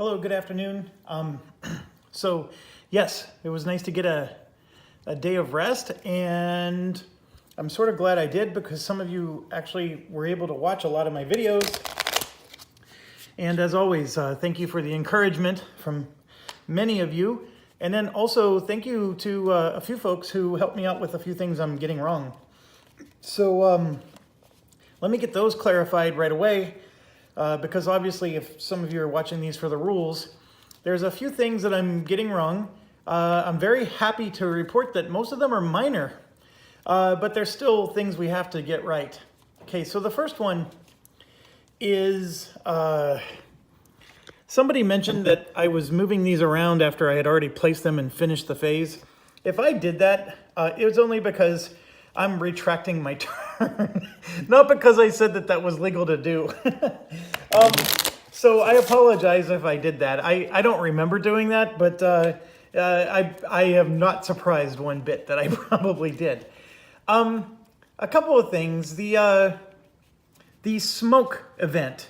Hello, good afternoon. So yes, it was nice to get a day of rest, and I'm sort of glad I did because some of you actually were able to watch a lot of my videos. And as always, thank you for the encouragement from many of you. And then also thank you to a few folks who helped me out with a few things I'm getting wrong. So let me get those clarified right away. Because obviously if some of you are watching these for the rules, there's a few things that I'm getting wrong. I'm very happy to report that most of them are minor, but there's still things we have to get right. Okay, so the first one is somebody mentioned that I was moving these around after I had already placed them and finished the phase. If I did that, it was only because I'm retracting my turn, not because I said that that was legal to do. So I apologize if I did that. I don't remember doing that, but I am not surprised one bit that I probably did. A couple of things. The smoke event,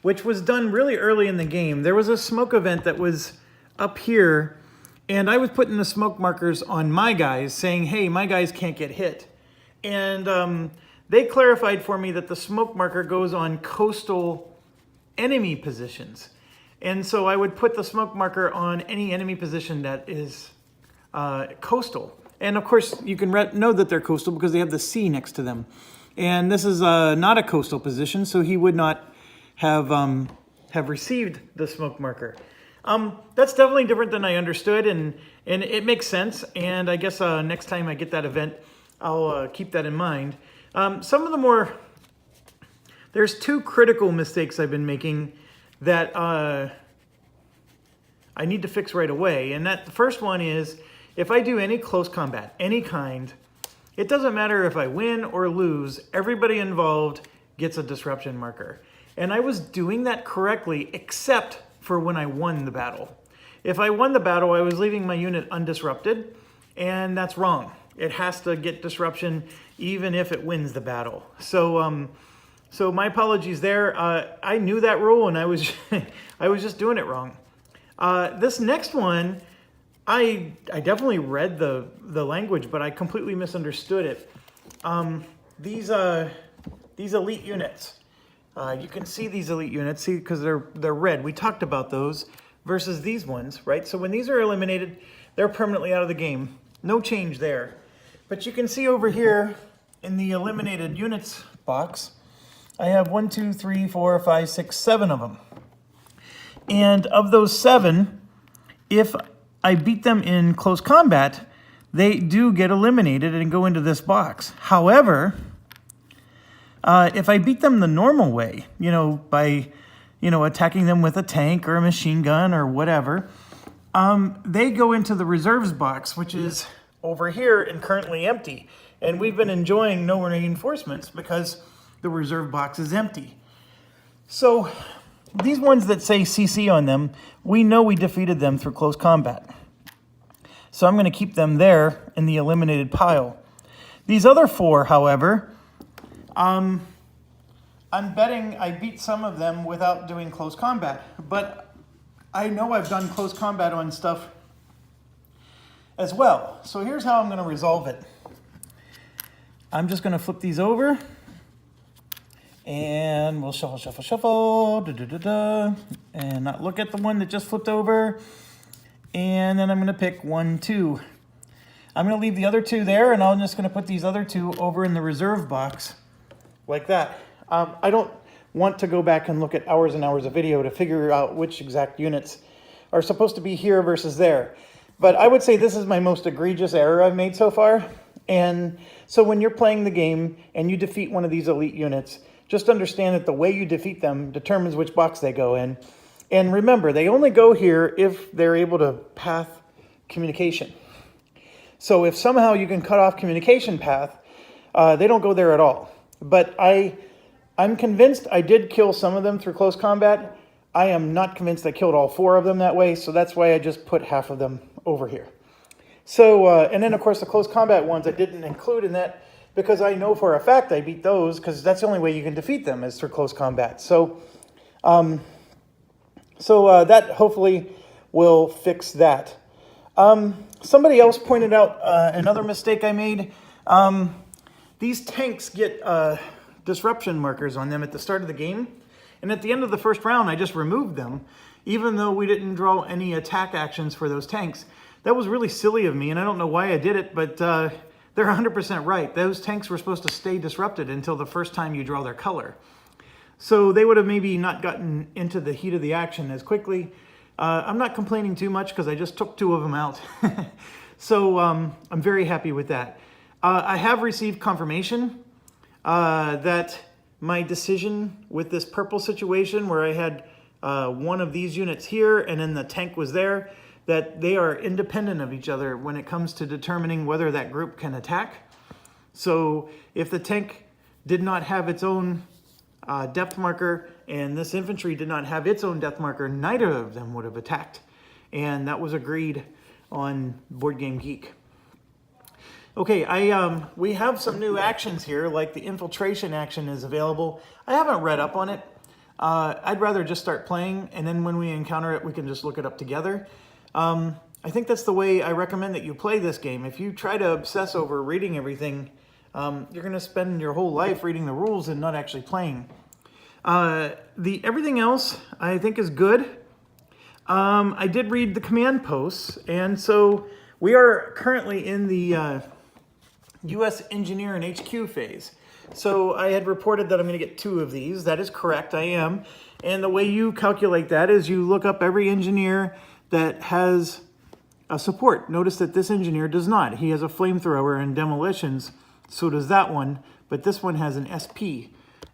which was done really early in the game. There was a smoke event that was up here, and I was putting the smoke markers on my guys saying, hey, my guys can't get hit. And they clarified for me that the smoke marker goes on coastal enemy positions. And so I would put the smoke marker on any enemy position that is coastal. And of course, you can know that they're coastal because they have the sea next to them. And this is not a coastal position, so he would not have received the smoke marker. That's definitely different than I understood, and it makes sense. And I guess next time I get that event, I'll keep that in mind. Some of the there's two critical mistakes I've been making that I need to fix right away. And the first one is, if I do any close combat, any kind, it doesn't matter if I win or lose, everybody involved gets a disruption marker. And I was doing that correctly, except for when I won the battle. If I won the battle, I was leaving my unit undisrupted, and that's wrong. It has to get disruption even if it wins the battle. So so my apologies there. I knew that rule, and I was I was just doing it wrong. This next one, I definitely read the language, but I completely misunderstood it. These elite units. You can see these elite units, see, because they're red. We talked about those versus these ones, right? So when these are eliminated, they're permanently out of the game. No change there. But you can see over here in the eliminated units box, I have 1, 2, 3, 4, 5, 6, 7 of them. And of those 7, if I beat them in close combat, they do get eliminated and go into this box. However, if I beat them the normal way, by, attacking them with a tank or a machine gun or whatever, they go into the reserves box, which is over here and currently empty. And we've been enjoying no reinforcements because the reserve box is empty. So these ones that say CC on them, we know we defeated them through close combat. So I'm going to keep them there in the eliminated pile. These other 4, however, I'm betting I beat some of them without doing close combat. But I know I've done close combat on stuff as well. So here's how I'm going to resolve it. I'm just going to flip these over, and we'll shuffle, shuffle, shuffle, and not look at the one that just flipped over. And then I'm going to pick 1, 2. I'm going to leave the other 2 there, and I'm just going to put these other 2 over in the reserve box like that. I don't want to go back and look at hours and hours of video to figure out which exact units are supposed to be here versus there. But I would say this is my most egregious error I've made so far. And so when you're playing the game and you defeat one of these elite units, just understand that the way you defeat them determines which box they go in. And remember, they only go here if they're able to path communication. So if somehow you can cut off communication path, they don't go there at all. But I'm convinced I did kill some of them through close combat. I am not convinced I killed all 4 of them that way, so that's why I just put half of them over here. So, and then of course the close combat ones I didn't include in that because I know for a fact I beat those because that's the only way you can defeat them is through close combat. So So that hopefully will fix that. Somebody else pointed out another mistake I made. These tanks get disruption markers on them at the start of the game. And at the end of the first round, I just removed them, even though we didn't draw any attack actions for those tanks. That was really silly of me, and I don't know why I did it, but they're 100% right. Those tanks were supposed to stay disrupted until the first time you draw their color. So they would have maybe not gotten into the heat of the action as quickly. I'm not complaining too much because I just took 2 of them out. So I'm very happy with that. I have received confirmation that my decision with this purple situation where I had one of these units here and then the tank was there, that they are independent of each other when it comes to determining whether that group can attack. So if the tank did not have its own depth marker and this infantry did not have its own depth marker, neither of them would have attacked. And that was agreed on Board Game Geek. Okay, we have some new actions here, like the infiltration action is available. I haven't read up on it. I'd rather just start playing, and then when we encounter it, we can just look it up together. I think that's the way I recommend that you play this game. If you try to obsess over reading everything, you're going to spend your whole life reading the rules and not actually playing. Everything else I think is good. I did read the command posts, and so we are currently in the U.S. Engineer and HQ phase. So I had reported that I'm going to get 2 of these. That is correct, I am. And the way you calculate that is you look up every engineer that has a support. Notice that this engineer does not. He has a flamethrower and demolitions, so does that one, but this one has an SP.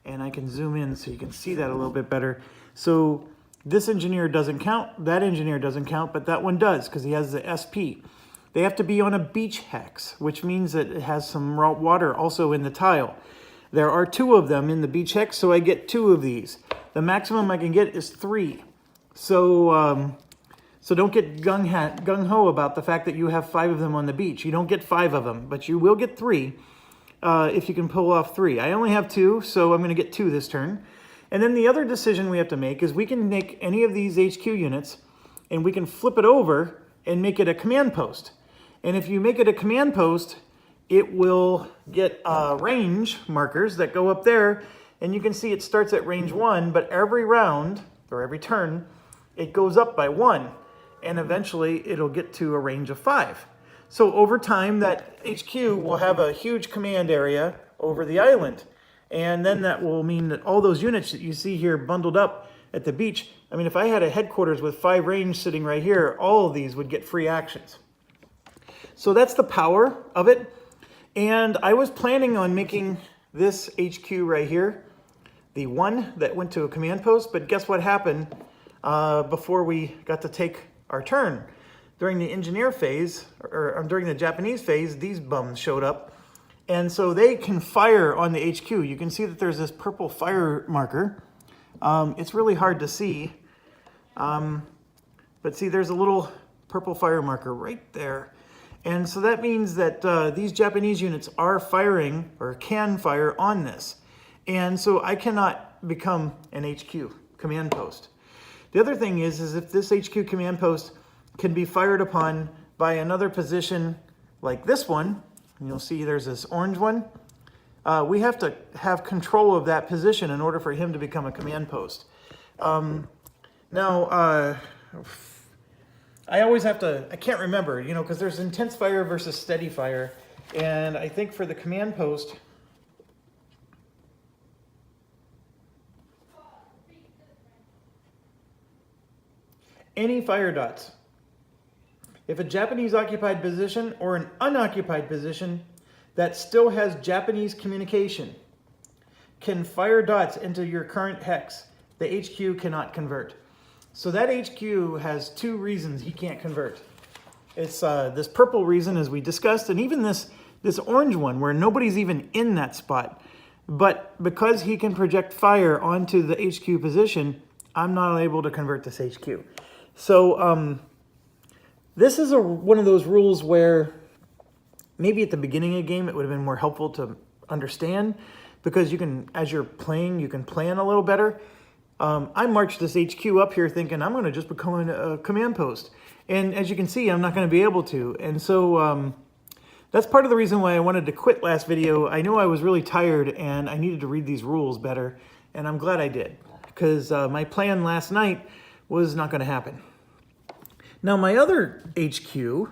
And I can zoom in so you can see that a little bit better. So this engineer doesn't count, that engineer doesn't count, but that one does because he has the SP. They have to be on a beach hex, which means that it has some raw water also in the tile. There are 2 of them in the beach hex, so I get 2 of these. The maximum I can get is 3. So don't get gung-ho about the fact that you have 5 of them on the beach. You don't get 5 of them, but you will get 3 if you can pull off 3. I only have 2, so I'm going to get 2 this turn. And then the other decision we have to make is we can make any of these HQ units, and we can flip it over and make it a command post. And if you make it a command post, it will get range markers that go up there. And you can see it starts at range 1, but every round, or every turn, it goes up by 1. And eventually, it'll get to a range of 5. So over time, that HQ will have a huge command area over the island. And then that will mean that all those units that you see here bundled up at the beach, I mean, if I had a headquarters with 5 range sitting right here, all of these would get free actions. So that's the power of it. And I was planning on making this HQ right here the one that went to a command post, but guess what happened before we got to take our turn? During the engineer phase, or during the Japanese phase, these bums showed up. And so they can fire on the HQ. You can see that there's this purple fire marker. It's really hard to see. But see, there's a little purple fire marker right there. And so that means that these Japanese units are firing, or can fire on this. And so I cannot become an HQ command post. The other thing is if this HQ command post can be fired upon by another position like this one, and you'll see there's this orange one, we have to have control of that position in order for him to become a command post. Now, I always have to, I can't remember, you know, because there's intense fire versus steady fire. And I think for the command post, any fire dots. If a Japanese occupied position or an unoccupied position that still has Japanese communication can fire dots into your current hex, the HQ cannot convert. So that HQ has 2 reasons he can't convert. It's this purple reason, as we discussed, and even this orange one where nobody's even in that spot. But because he can project fire onto the HQ position, I'm not able to convert this HQ. So this is one of those rules where maybe at the beginning of the game it would have been more helpful to understand, because you can, as you're playing, you can plan a little better. I marched this HQ up here thinking I'm going to just become a command post. And as you can see, I'm not going to be able to. And so that's part of the reason why I wanted to quit last video. I knew I was really tired and I needed to read these rules better. And I'm glad I did, because my plan last night was not going to happen. Now my other HQ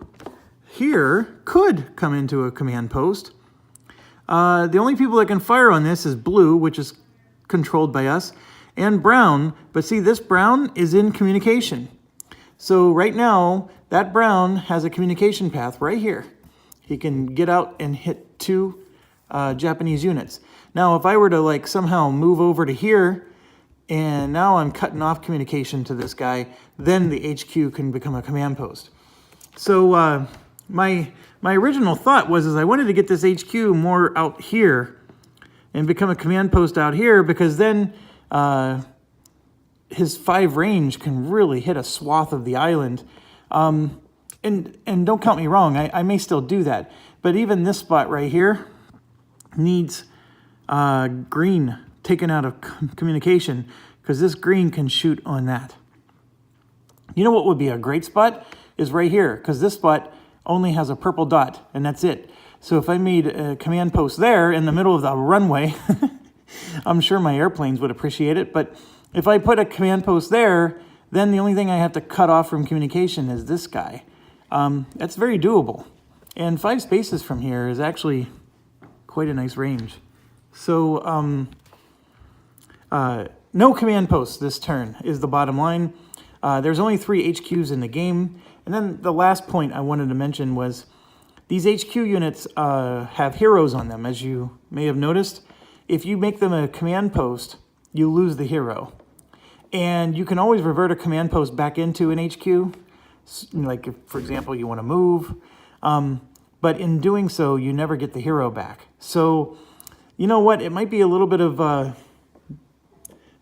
here could come into a command post. The only people that can fire on this is blue, which is controlled by us, and brown. But see, this brown is in communication. So right now, that brown has a communication path right here. He can get out and hit 2 Japanese units. Now, if I were to like somehow move over to here, and now I'm cutting off communication to this guy, then the HQ can become a command post. So my original thought was I wanted to get this HQ more out here and become a command post out here, because then his 5 range can really hit a swath of the island. And don't count me wrong, I may still do that. But even this spot right here needs green taken out of communication, because this green can shoot on that. You know what would be a great spot is right here, because this spot only has a purple dot, and that's it. So if I made a command post there in the middle of the runway, I'm sure my airplanes would appreciate it, but if I put a command post there, then the only thing I have to cut off from communication is this guy. That's very doable. And 5 spaces from here is actually quite a nice range. So no command posts this turn is the bottom line. There's only 3 HQs in the game. And then the last point I wanted to mention was these HQ units have heroes on them, as you may have noticed. If you make them a command post, you lose the hero. And you can always revert a command post back into an HQ. Like, if, for example, you want to move. But in doing so, you never get the hero back. So, you know what? It might be a little bit of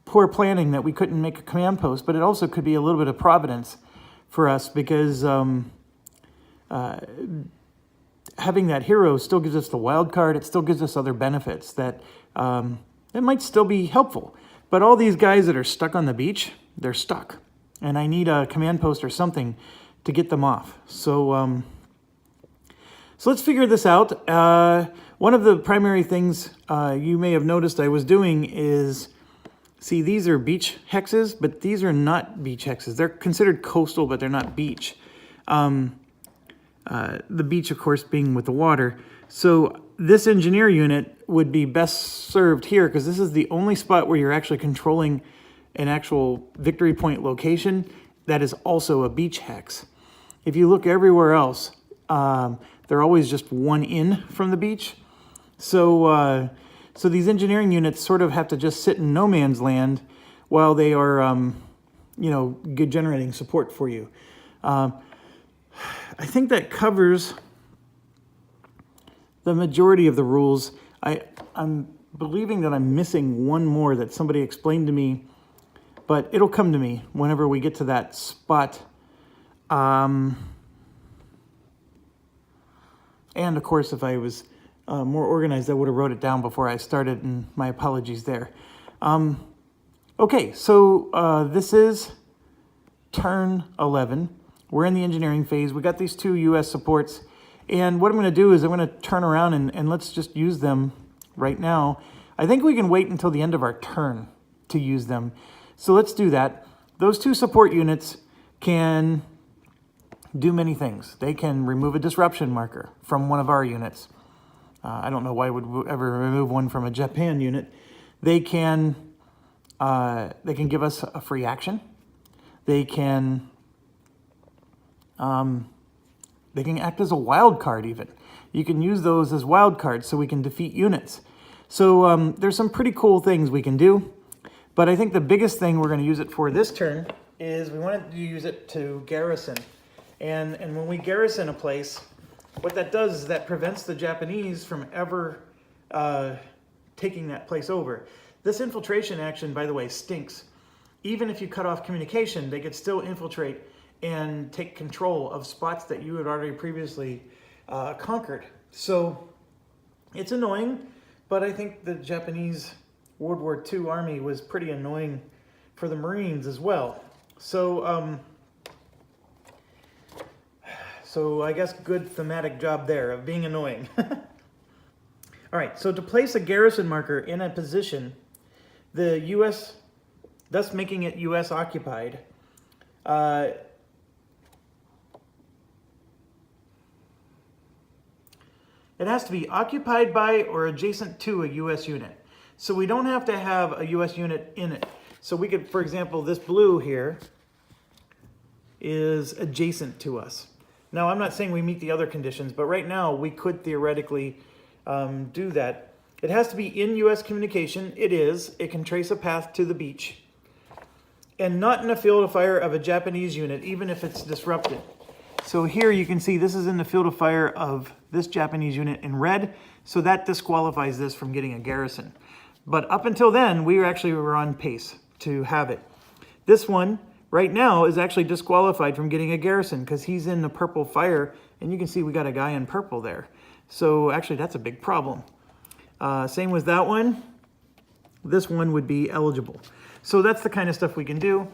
poor planning that we couldn't make a command post, but it also could be a little bit of providence for us, because having that hero still gives us the wild card. It still gives us other benefits that it might still be helpful. But all these guys that are stuck on the beach, they're stuck. And I need a command post or something to get them off. So, so let's figure this out. One of the primary things you may have noticed I was doing is, see, these are beach hexes, but these are not beach hexes. They're considered coastal, but they're not beach. The beach, of course, being with the water. So this engineer unit would be best served here, because this is the only spot where you're actually controlling an actual victory point location that is also a beach hex. If you look everywhere else, they're always just one in from the beach. So so these engineering units sort of have to just sit in no man's land while they are, you know, generating support for you. I think that covers the majority of the rules. I'm believing that I'm missing one more that somebody explained to me, but it'll come to me whenever we get to that spot. And of course, if I was more organized, I would have wrote it down before I started, and my apologies there. Okay, so this is turn 11. We're in the engineering phase. We got these 2 US supports, and what I'm going to do is I'm going to turn around and let's just use them right now. I think we can wait until the end of our turn to use them. So let's do that. Those 2 support units can do many things. They can remove a disruption marker from one of our units. I don't know why we would ever remove one from a Japan unit. They can give us a free action. They can act as a wild card even. You can use those as wild cards so we can defeat units. So there's some pretty cool things we can do. But I think the biggest thing we're going to use it for this turn is we wanted to use it to garrison. And when we garrison a place, what that does is that prevents the Japanese from ever taking that place over. This infiltration action, by the way, stinks. Even if you cut off communication, they could still infiltrate and take control of spots that you had already previously conquered. So it's annoying, but I think the Japanese World War II army was pretty annoying for the Marines as well. So, so I guess good thematic job there of being annoying. All right, so to place a garrison marker in a position, the U.S., thus making it U.S. occupied, it has to be occupied by or adjacent to a U.S. unit. So we don't have to have a U.S. unit in it. So we could, for example, this blue here is adjacent to us. Now, I'm not saying we meet the other conditions, but right now we could theoretically do that. It has to be in U.S. communication. It is. It can trace a path to the beach. And not in a field of fire of a Japanese unit, even if it's disrupted. So here you can see this is in the field of fire of this Japanese unit in red. So that disqualifies this from getting a garrison. But up until then, we were on pace to have it. This one right now is actually disqualified from getting a garrison because he's in the purple fire. And you can see we got a guy in purple there. So actually that's a big problem. Same with that one. This one would be eligible. So that's the kind of stuff we can do.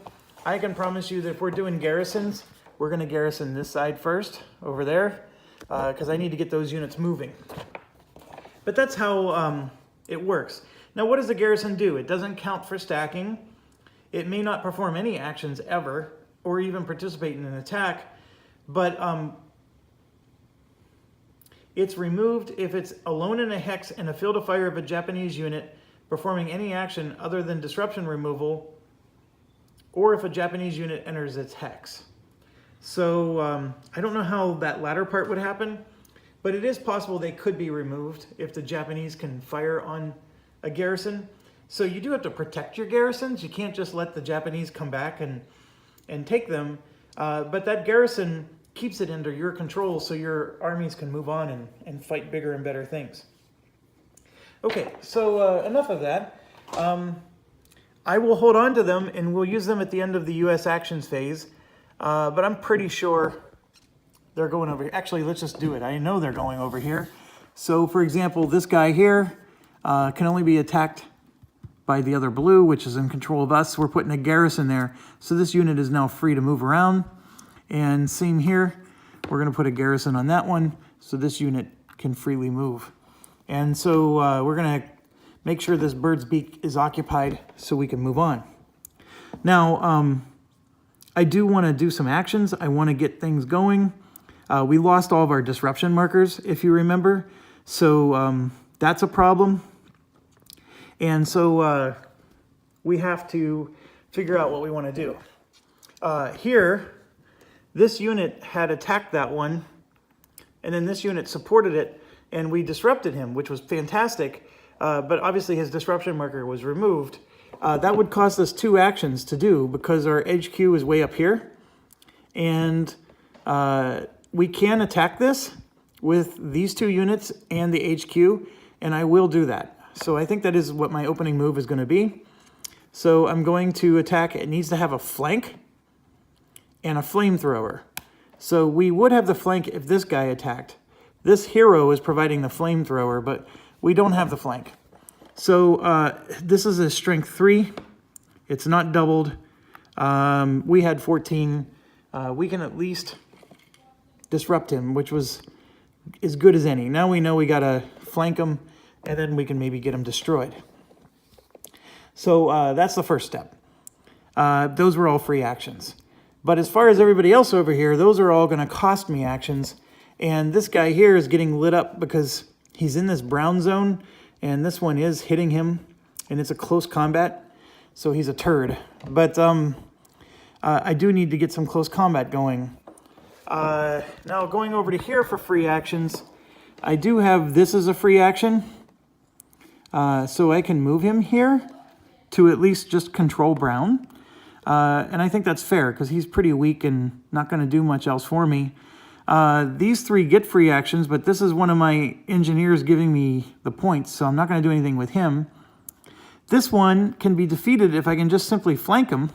I can promise you that if we're doing garrisons, we're going to garrison this side first over there because I need to get those units moving. But that's how it works. Now, what does the garrison do? It doesn't count for stacking. It may not perform any actions ever or even participate in an attack, but it's removed if it's alone in a hex in a field of fire of a Japanese unit performing any action other than disruption removal, or if a Japanese unit enters its hex. So I don't know how that latter part would happen, but it is possible they could be removed if the Japanese can fire on a garrison. So you do have to protect your garrisons. You can't just let the Japanese come back and take them, but that garrison keeps it under your control so your armies can move on and fight bigger and better things. Okay, so enough of that. I will hold on to them and we'll use them at the end of the U.S. actions phase, but I'm pretty sure they're going over here. Actually, let's just do it. I know they're going over here. So, for example, this guy here can only be attacked by the other blue, which is in control of us. We're putting a garrison there. So this unit is now free to move around. And same here, we're going to put a garrison on that one so this unit can freely move. And so we're going to make sure this bird's beak is occupied so we can move on. Now, I do want to do some actions. I want to get things going. We lost all of our disruption markers, if you remember. So that's a problem. And so we have to figure out what we want to do. Here, this unit had attacked that one, and then this unit supported it, and we disrupted him, which was fantastic. But obviously his disruption marker was removed. That would cost us 2 actions to do because our HQ is way up here. And we can attack this with these 2 units and the HQ, and I will do that. So I think that is what my opening move is going to be. So I'm going to attack. It needs to have a flank and a flamethrower. So we would have the flank if this guy attacked. This hero is providing the flamethrower, but we don't have the flank. So this is a strength 3. It's not doubled. We had 14. We can at least disrupt him, which was as good as any. Now we know we got to flank him, and then we can maybe get him destroyed. So that's the first step. Those were all free actions. But as far as everybody else over here, those are all going to cost me actions. And this guy here is getting lit up because he's in this brown zone, and this one is hitting him, and it's a close combat, so he's a turd. But I do need to get some close combat going. Now going over to here for free actions, I do have this as a free action. So I can move him here to at least just control brown. And I think that's fair because he's pretty weak and not going to do much else for me. These 3 get free actions, but this is one of my engineers giving me the points, so I'm not going to do anything with him. This one can be defeated if I can just simply flank him.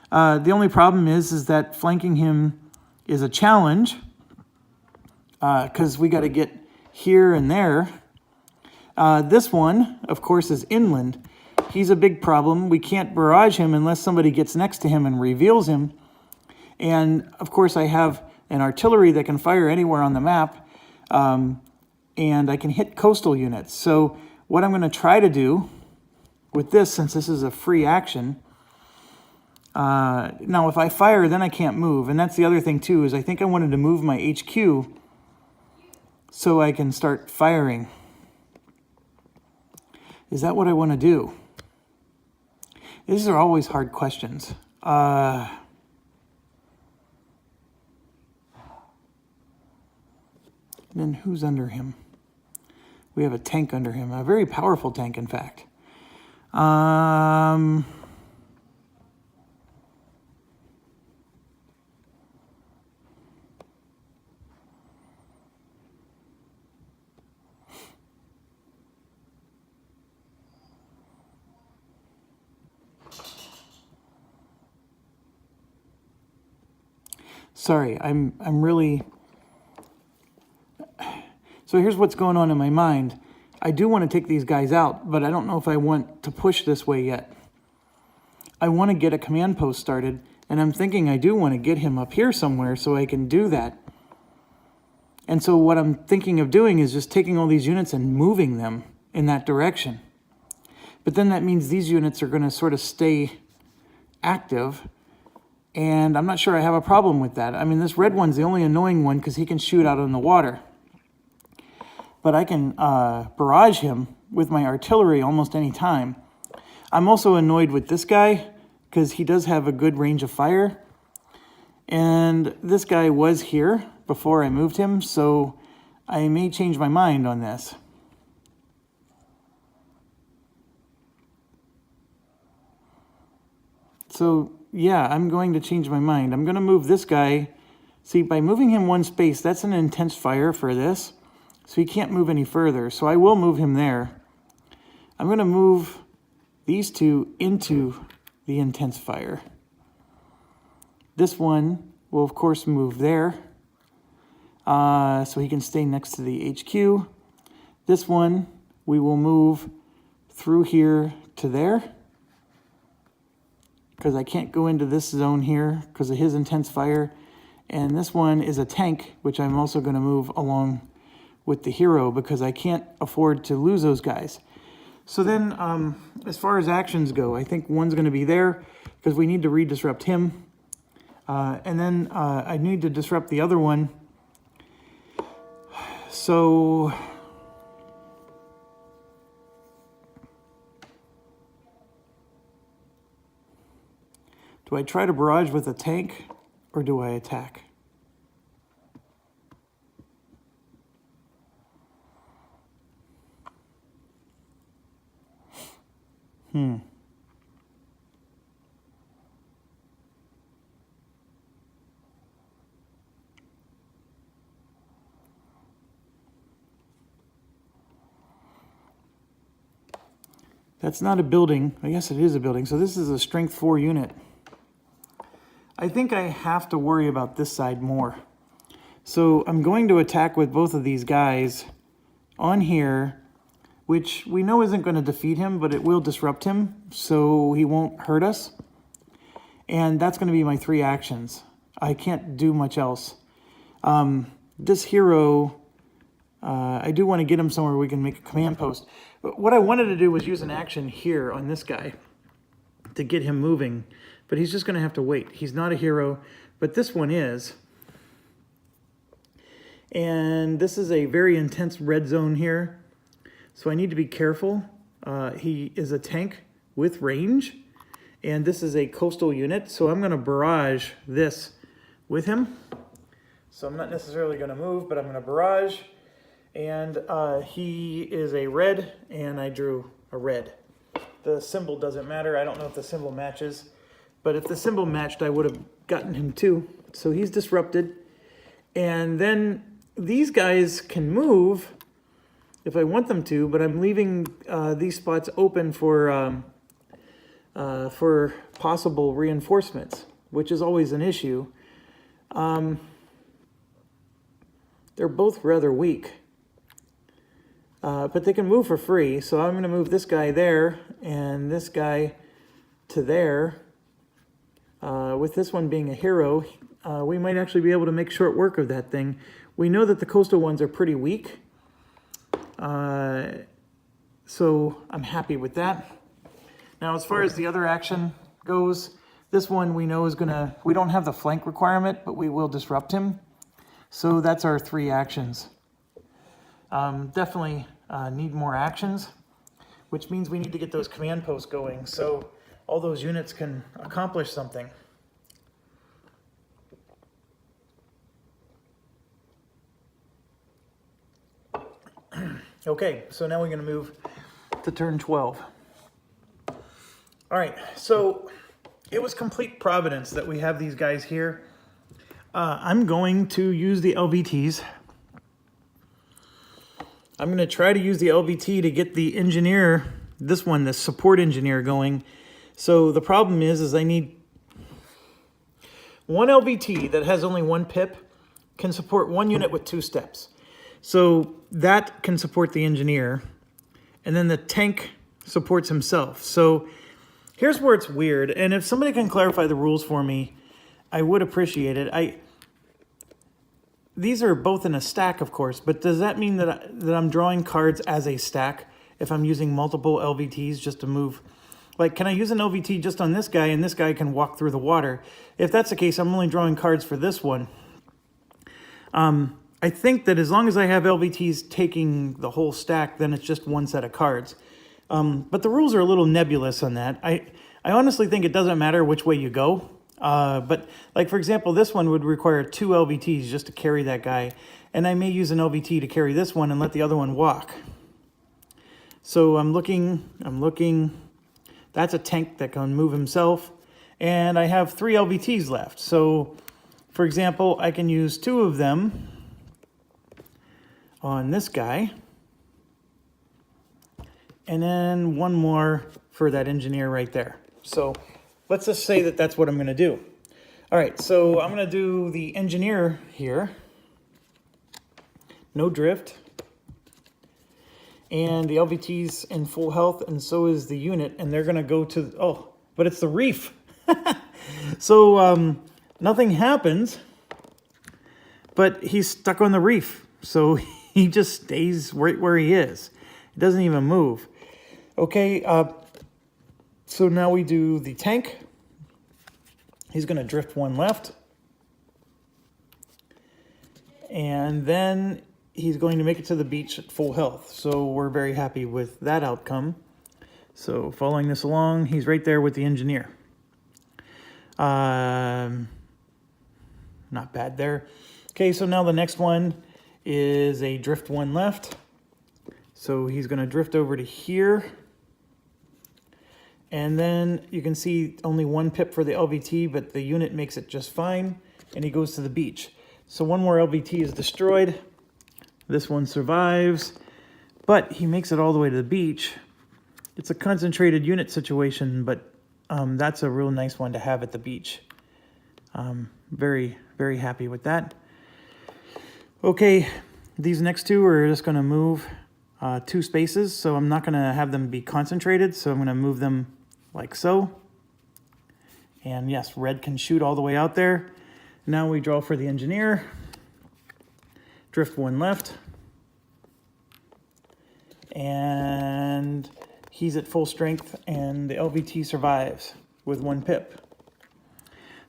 The only problem is that flanking him is a challenge because we got to get here and there. This one, of course, is inland, he's a big problem. We can't barrage him unless somebody gets next to him and reveals him. And of course I have an artillery that can fire anywhere on the map, and I can hit coastal units. So what I'm going to try to do with this, since this is a free action, now if I fire, then I can't move. And that's the other thing too, is I think I wanted to move my HQ so I can start firing. Is that what I want to do? These are always hard questions. Then who's under him? We have a tank under him, a very powerful tank, in fact. Sorry, I'm really... So here's what's going on in my mind. I do want to take these guys out, but I don't know if I want to push this way yet. I want to get a command post started, and I'm thinking I do want to get him up here somewhere so I can do that. And so what I'm thinking of doing is just taking all these units and moving them in that direction. But then that means these units are going to sort of stay active, and I'm not sure I have a problem with that. I mean, this red one's the only annoying one because he can shoot out in the water. But I can barrage him with my artillery almost any time. I'm also annoyed with this guy because he does have a good range of fire. And this guy was here before I moved him, so I may change my mind on this. So, yeah, I'm going to change my mind. I'm going to move this guy. See, by moving him one space, that's an intense fire for this. So he can't move any further. So I will move him there. I'm going to move these two into the intense fire. This one will, of course, move there. So he can stay next to the HQ. This one, we will move through here to there, because I can't go into this zone here because of his intense fire. And this one is a tank, which I'm also going to move along with the hero because I can't afford to lose those guys. So then, as far as actions go, I think one's going to be there because we need to redisrupt him. And then I need to disrupt the other one. So... do I try to barrage with a tank, or do I attack? That's not a building. I guess it is a building. So this is a strength 4 unit. I think I have to worry about this side more. So I'm going to attack with both of these guys on here, which we know isn't going to defeat him, but it will disrupt him, so he won't hurt us. And that's going to be my 3 actions. I can't do much else. This hero, I do want to get him somewhere we can make a command post. But what I wanted to do was use an action here on this guy to get him moving. But he's just going to have to wait. He's not a hero, but this one is. And this is a very intense red zone here, so I need to be careful. He is a tank with range, and this is a coastal unit, so I'm going to barrage this with him. So I'm not necessarily going to move, but I'm going to barrage. And he is a red, and I drew a red. The symbol doesn't matter. I don't know if the symbol matches. But if the symbol matched, I would have gotten him too. So he's disrupted. And then these guys can move if I want them to, but I'm leaving these spots open for possible reinforcements, which is always an issue. They're both rather weak. but they can move for free. So I'm going to move this guy there and this guy to there. With this one being a hero, we might actually be able to make short work of that thing. We know that the coastal ones are pretty weak. So I'm happy with that. Now, as far as the other action goes, this one we know is gonna, we don't have the flank requirement, but we will disrupt him. So that's our 3 actions. Definitely need more actions, which means we need to get those command posts going so all those units can accomplish something. Okay, so now we're going to move to turn 12. All right, so it was complete providence that we have these guys here. I'm going to use the LVTs. I'm going to try to use the LVT to get the engineer, this one, the support engineer going. So the problem is I need one LVT that has only 1 pip can support 1 unit with 2 steps. So that can support the engineer, and then the tank supports himself. So here's where it's weird, and if somebody can clarify the rules for me, I would appreciate it. These are both in a stack, of course, but does that mean that I'm drawing cards as a stack if I'm using multiple LVTs just to move? Like, can I use an LVT just on this guy and this guy can walk through the water? If that's the case, I'm only drawing cards for this one. I think that as long as I have LVTs taking the whole stack, then it's just 1 set of cards. But the rules are a little nebulous on that. I honestly think it doesn't matter which way you go. But like, for example, this one would require 2 LVTs just to carry that guy. And I may use an LVT to carry this one and let the other one walk. So I'm looking. That's a tank that can move himself. And I have 3 LVTs left. So, for example, I can use 2 of them on this guy. And then 1 more for that engineer right there. So let's just say that that's what I'm going to do. All right, so I'm going to do the engineer here. No drift. And the LVT's in full health, and so is the unit. And they're going to go to, oh, but it's the reef. So nothing happens, but he's stuck on the reef. So he just stays right where he is. It doesn't even move. Okay, so now we do the tank. He's going to drift 1 left. And then he's going to make it to the beach at full health. So we're very happy with that outcome. So following this along, he's right there with the engineer. Not bad there. Okay, so now the next one is a drift 1 left. So he's going to drift over to here. And then you can see only 1 pip for the LVT, but the unit makes it just fine. And he goes to the beach. So 1 more LVT is destroyed. This one survives, but he makes it all the way to the beach. It's a concentrated unit situation, but that's a real nice one to have at the beach. Very, very happy with that. Okay, these next 2 are just going to move 2 spaces, so I'm not going to have them be concentrated, so I'm going to move them like so. And yes, red can shoot all the way out there. Now we draw for the engineer. Drift 1 left. And he's at full strength, and the LVT survives with 1 pip.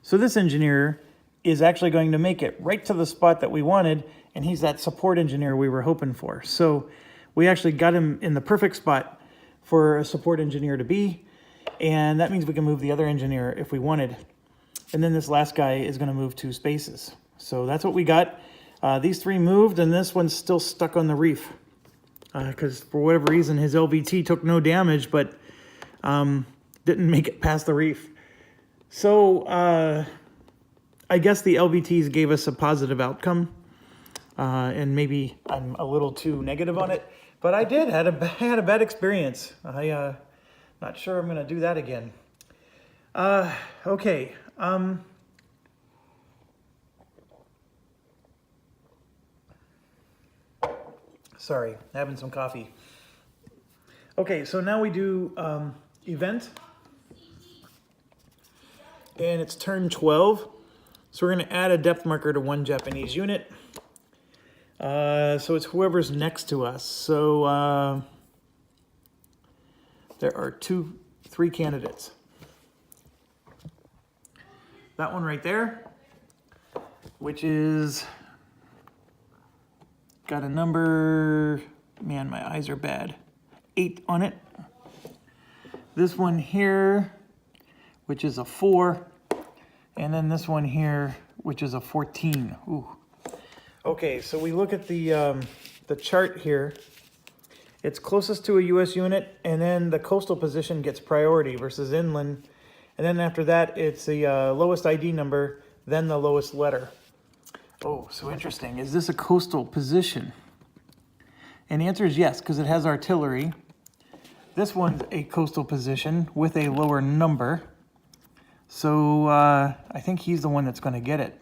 So this engineer is actually going to make it right to the spot that we wanted, and he's that support engineer we were hoping for. So we actually got him in the perfect spot for a support engineer to be, and that means we can move the other engineer if we wanted. And then this last guy is going to move 2 spaces. So that's what we got. These 3 moved, and this one's still stuck on the reef. Because for whatever reason, his LVT took no damage, but didn't make it past the reef. So I guess the LVTs gave us a positive outcome. And maybe I'm a little too negative on it. But I had a bad experience. Not sure I'm going to do that again. Okay. Sorry, having some coffee. Okay, so now we do event. And it's turn 12. So we're going to add a depth marker to one Japanese unit. So it's whoever's next to us. So there are three candidates. That one right there, which is got a number, man, my eyes are bad, 8 on it. This one here, which is a 4, and then this one here, which is a 14. Ooh. Okay, so we look at the chart here. It's closest to a U.S. unit, and then the coastal position gets priority versus inland. And then after that, it's the lowest ID number, then the lowest letter. Oh, so interesting. Is this a coastal position? And the answer is yes, because it has artillery. This one's a coastal position with a lower number. So I think he's the one that's going to get it.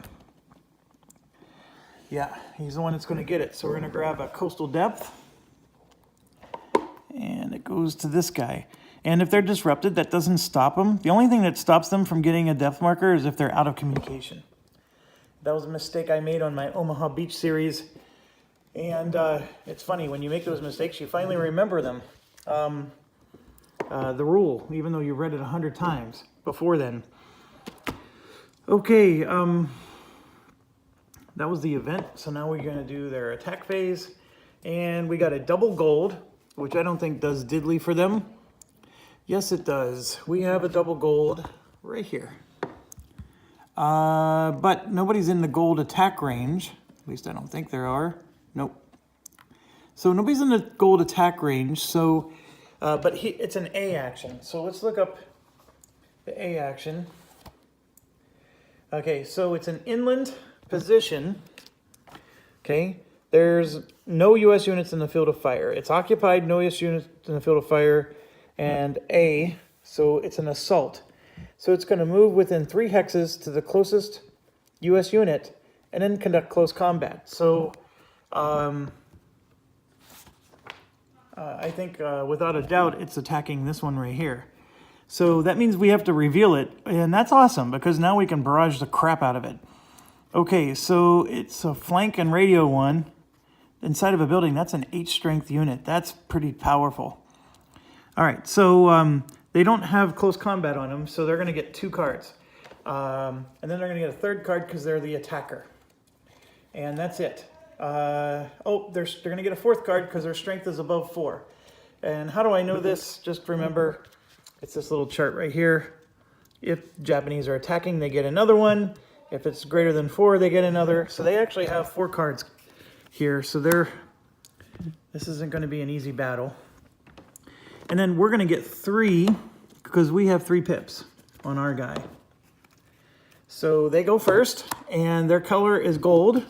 Yeah, he's the one that's going to get it. So we're going to grab a coastal depth. And it goes to this guy. And if they're disrupted, that doesn't stop them. The only thing that stops them from getting a depth marker is if they're out of communication. That was a mistake I made on my Omaha Beach series. And it's funny, when you make those mistakes, you finally remember them. The rule, even though you read it 100 times before then. Okay, that was the event. So now we're going to do their attack phase. And we got a double gold, which I don't think does diddly for them. Yes, it does. We have a double gold right here. But nobody's in the gold attack range. At least I don't think there are. Nope. So nobody's in the gold attack range. So, but it's an A action. So let's look up the A action. Okay, so it's an inland position. Okay, there's no U.S. units in the field of fire. It's occupied, no U.S. units in the field of fire, and A, so it's an assault. So it's going to move within 3 hexes to the closest U.S. unit and then conduct close combat. So I think without a doubt it's attacking this one right here. So that means we have to reveal it, and that's awesome because now we can barrage the crap out of it. Okay, so it's a flank and radio one inside of a building. That's an 8 strength unit. That's pretty powerful. All right, so they don't have close combat on them, so they're going to get 2 cards. And then they're going to get a 3rd card because they're the attacker. And that's it. They're going to get a 4th card because their strength is above 4. And how do I know this? Just remember, it's this little chart right here. If Japanese are attacking, they get another one. If it's greater than 4, they get another. So they actually have 4 cards here. So this isn't going to be an easy battle. And then we're going to get 3 because we have 3 pips on our guy. So they go first, and their color is gold.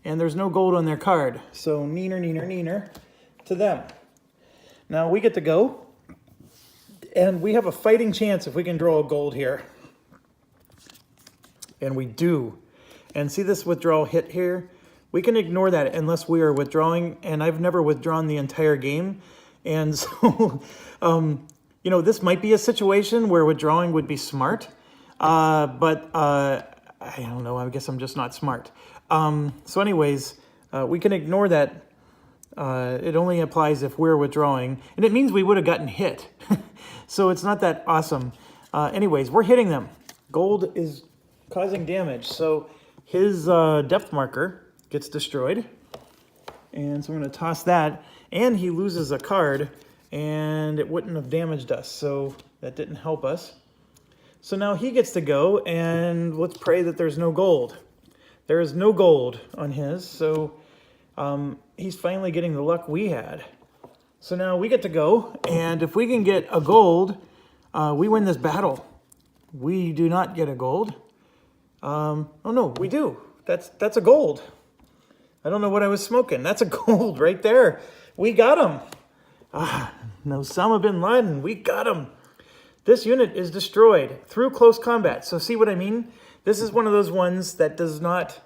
And there's no gold on their card. So neener, neener, neener to them. Now we get to go. And we have a fighting chance if we can draw a gold here. And we do. And see this withdrawal hit here? We can ignore that unless we are withdrawing. And I've never withdrawn the entire game. And so, this might be a situation where withdrawing would be smart. But I don't know. I guess I'm just not smart. So anyways, we can ignore that. It only applies if we're withdrawing. And it means we would have gotten hit. So it's not that awesome. Anyways, we're hitting them. Gold is causing damage. So his depth marker gets destroyed. And so I'm going to toss that. And he loses a card. And it wouldn't have damaged us. So that didn't help us. So now he gets to go. And let's pray that there's no gold. There is no gold on his. So he's finally getting the luck we had. So now we get to go, and if we can get a gold, we win this battle. We do not get a gold. Oh no, we do. That's a gold. I don't know what I was smoking. That's a gold right there. We got him. No, Osama bin Laden, we got him. This unit is destroyed through close combat. So see what I mean? This is one of those ones that does not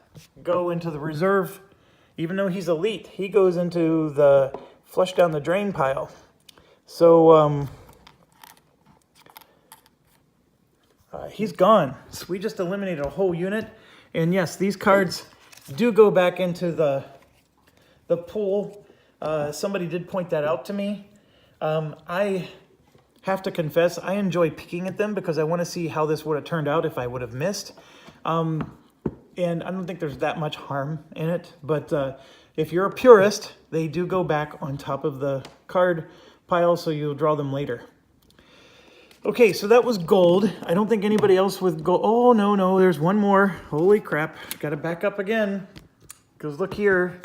go into the reserve even though he's elite, he goes into the flush down the drain pile. So he's gone. So we just eliminated a whole unit. And yes, these cards do go back into the pool. Somebody did point that out to me. I have to confess, I enjoy peeking at them because I want to see how this would have turned out if I would have missed. And I don't think there's that much harm in it, but if you're a purist, they do go back on top of the card pile, so you'll draw them later. Okay, so that was gold. I don't think anybody else with gold. Oh, no, there's one more. Holy crap, got to back up again. Because look here,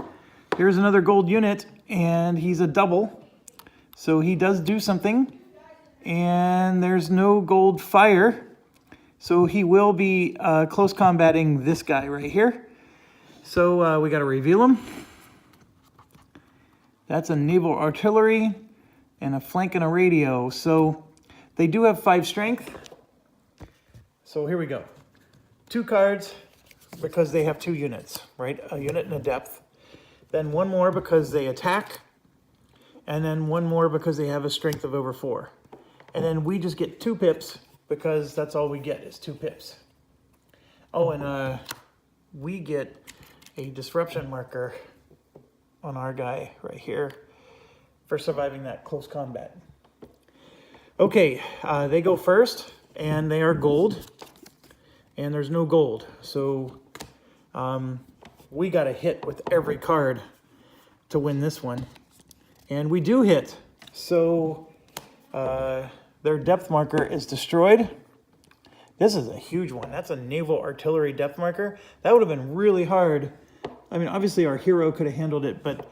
here's another gold unit, and he's a double. So he does do something, and there's no gold fire. So he will be close combating this guy right here. So we got to reveal him. That's a naval artillery and a flank and a radio. So they do have 5 strength. So here we go. 2 cards because they have 2 units, right? A unit and a depth. Then 1 more because they attack. And then 1 more because they have a strength of over 4. And then we just get 2 pips because that's all we get is 2 pips. Oh, and we get a disruption marker on our guy right here for surviving that close combat. Okay, they go first, and they are gold, and there's no gold. So we got to hit with every card to win this one. And we do hit. So their depth marker is destroyed. This is a huge one. That's a naval artillery depth marker. That would have been really hard. I mean, obviously our hero could have handled it, but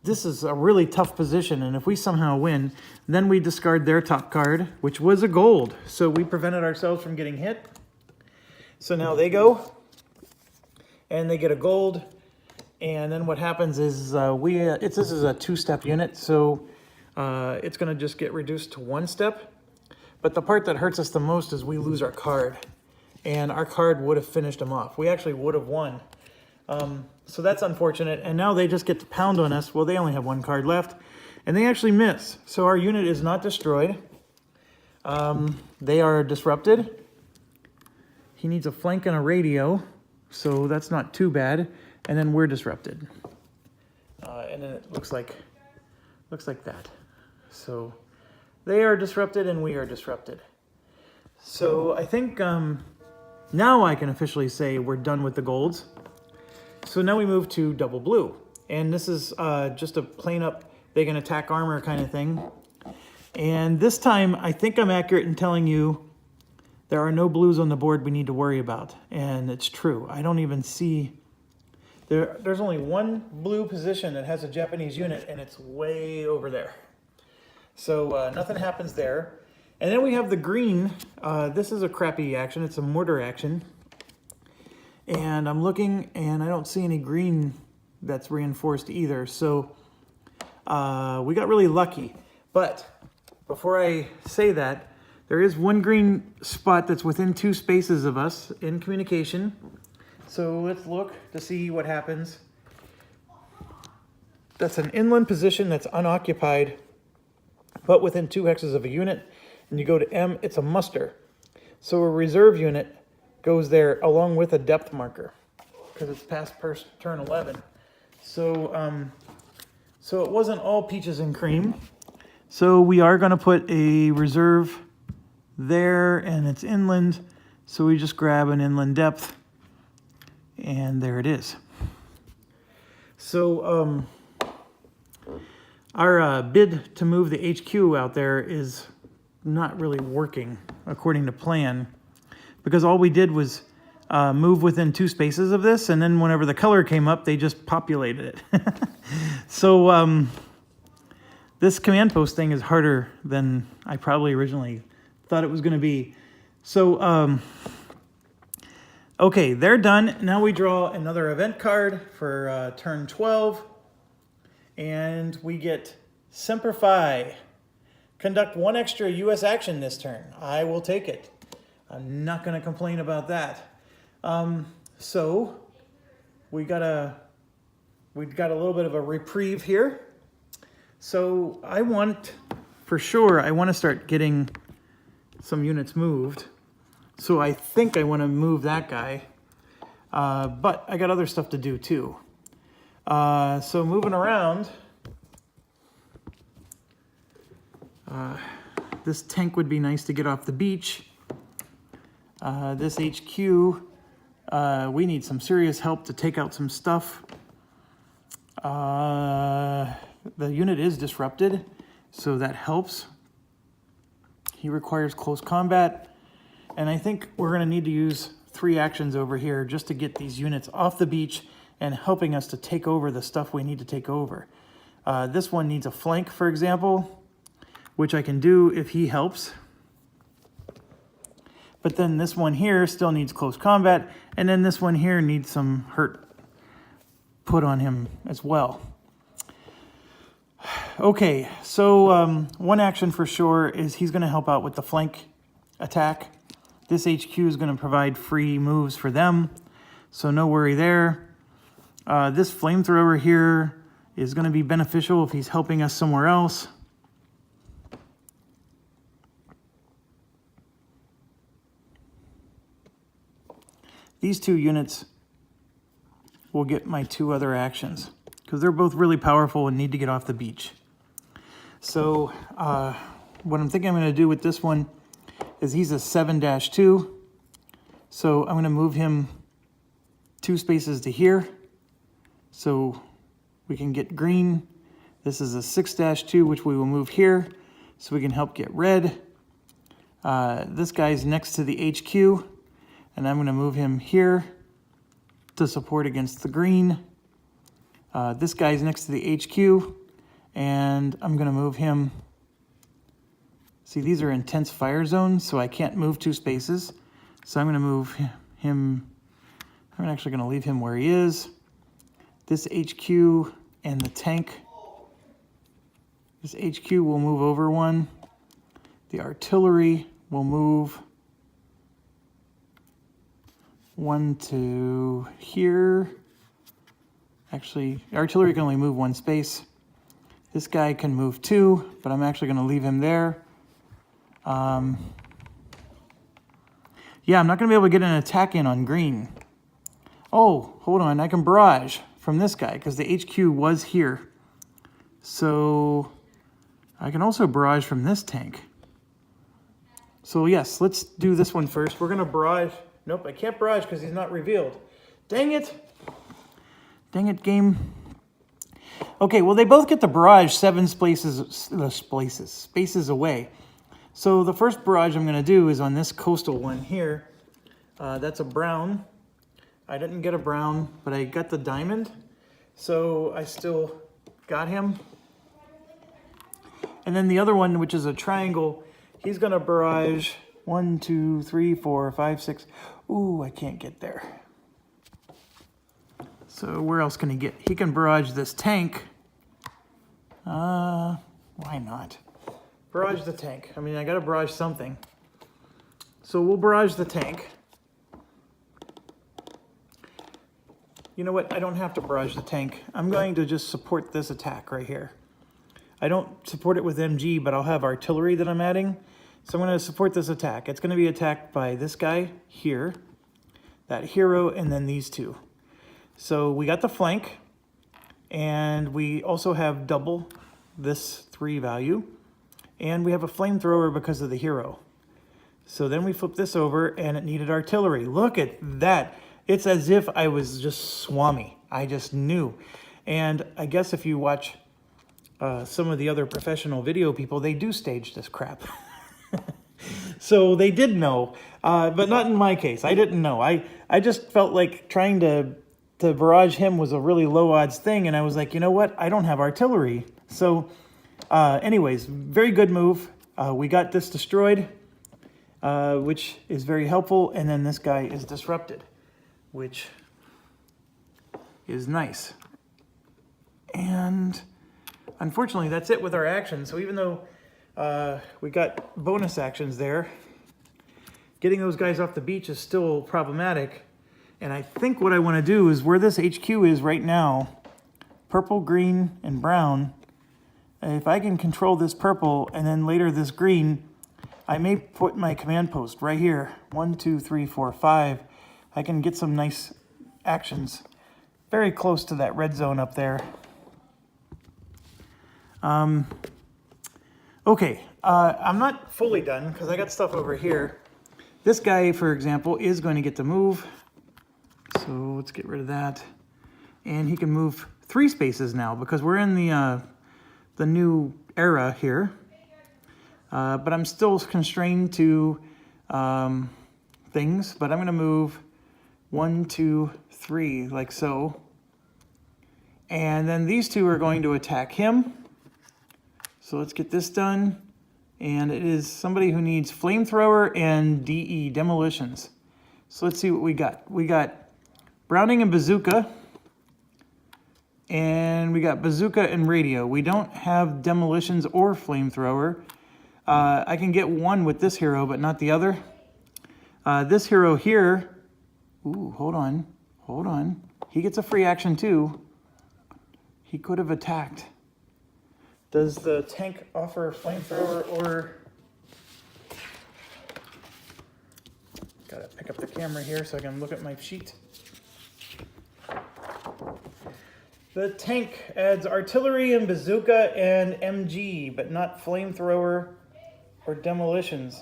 this is a really tough position, and if we somehow win, then we discard their top card, which was a gold. So we prevented ourselves from getting hit. So now they go, and they get a gold, and then what happens is this is a 2-step unit, so it's going to just get reduced to 1 step. But the part that hurts us the most is we lose our card, and our card would have finished them off. We actually would have won. So that's unfortunate, and now they just get to pound on us. Well, they only have 1 card left, and they actually miss. So our unit is not destroyed. They are disrupted. He needs a flank and a radio, so that's not too bad. And then we're disrupted. And then it looks like that. So they are disrupted, and we are disrupted. So I think now I can officially say we're done with the golds. So now we move to double blue, and this is just a plain up, they can attack armor kind of thing. And this time, I think I'm accurate in telling you there are no blues on the board we need to worry about, and it's true. I don't even see, there's only 1 blue position that has a Japanese unit, and it's way over there. So nothing happens there. And then we have the green. This is a crappy action. It's a mortar action. And I'm looking, and I don't see any green that's reinforced either. So we got really lucky. But before I say that, there is 1 green spot that's within 2 spaces of us in communication. So let's look to see what happens. That's an inland position that's unoccupied, but within 2 hexes of a unit. And you go to M, it's a muster. So a reserve unit goes there along with a depth marker because it's past turn 11. So so it wasn't all peaches and cream. So we are going to put a reserve there, and it's inland. So we just grab an inland depth, and there it is. So our bid to move the HQ out there is not really working according to plan, because all we did was move within 2 spaces of this, and then whenever the color came up, they just populated it. So this command post thing is harder than I probably originally thought it was going to be. So, okay, they're done. Now we draw another event card for turn 12, and we get Semper Fi. Conduct 1 extra U.S. action this turn. I will take it. I'm not going to complain about that. So we got to we've got a little bit of a reprieve here. So I want, for sure, I want to start getting some units moved. So I think I want to move that guy, but I got other stuff to do too. So moving around, this tank would be nice to get off the beach. This HQ, we need some serious help to take out some stuff. The unit is disrupted, so that helps. He requires close combat, and I think we're going to need to use 3 actions over here just to get these units off the beach and helping us to take over the stuff we need to take over. This one needs a flank, for example, which I can do if he helps. But then this one here still needs close combat, and then this one here needs some hurt put on him as well. Okay, so one action for sure is he's going to help out with the flank attack. This HQ is going to provide free moves for them, so no worry there. This flamethrower here is going to be beneficial if he's helping us somewhere else. These 2 units will get my 2 other actions because they're both really powerful and need to get off the beach. So what I'm thinking I'm going to do with this one is he's a 7-2. So I'm going to move him 2 spaces to here so we can get green. This is a 6-2, which we will move here so we can help get red. This guy's next to the HQ, and I'm going to move him here to support against the green. This guy's next to the HQ, and I'm going to move him. See, these are intense fire zones, so I can't move 2 spaces. So I'm going to move him. I'm actually going to leave him where he is. This HQ and the tank. This HQ will move over 1. The artillery will move 1 to here. Actually, the artillery can only move 1 space. This guy can move 2, but I'm actually going to leave him there. Yeah, I'm not going to be able to get an attack in on green. Oh, hold on. I can barrage from this guy because the HQ was here. So I can also barrage from this tank. So yes, let's do this one first. We're going to barrage. Nope, I can't barrage because he's not revealed. Dang it. Dang it, game. Okay, well, they both get the barrage 7 spaces away. So the first barrage I'm going to do is on this coastal one here. That's a brown. I didn't get a brown, but I got the diamond. So I still got him. And then the other one, which is a triangle, he's going to barrage 1, 2, 3, 4, 5, 6. Ooh, I can't get there. So where else can he get? He can barrage this tank. Why not? Barrage the tank. I mean, I got to barrage something. So we'll barrage the tank. You know what? I don't have to barrage the tank. I'm going to just support this attack right here. I don't support it with MG, but I'll have artillery that I'm adding. So I'm going to support this attack. It's going to be attacked by this guy here, that hero, and then these 2. So we got the flank, and we also have double this 3 value. And we have a flamethrower because of the hero. So then we flip this over, and it needed artillery. Look at that. It's as if I was just Swami. I just knew. And I guess if you watch some of the other professional video people, they do stage this crap. So they did know, but not in my case. I didn't know. I just felt like trying to barrage him was a really low odds thing, and I was like, you know what? I don't have artillery. So anyways, very good move. We got this destroyed, which is very helpful, and then this guy is disrupted, which is nice. And unfortunately, that's it with our actions. So even though we got bonus actions there, getting those guys off the beach is still problematic. And I think what I want to do is where this HQ is right now, purple, green, and brown. If I can control this purple and then later this green, I may put my command post right here. 1, 2, 3, 4, 5. I can get some nice actions very close to that red zone up there. Okay, I'm not fully done because I got stuff over here. This guy, for example, is going to get to move. So let's get rid of that. And he can move 3 spaces now because we're in the new era here. But I'm still constrained to things. But I'm going to move 1, 2, 3 like so. And then these 2 are going to attack him. So let's get this done. And it is somebody who needs flamethrower and DE, demolitions. So let's see what we got. We got Browning and bazooka. And we got bazooka and radio. We don't have demolitions or flamethrower. I can get one with this hero, but not the other. This hero here, ooh, hold on. He gets a free action too. He could have attacked. Does the tank offer flamethrower or... Gotta pick up the camera here so I can look at my sheet. The tank adds artillery and bazooka and MG, but not flamethrower or demolitions.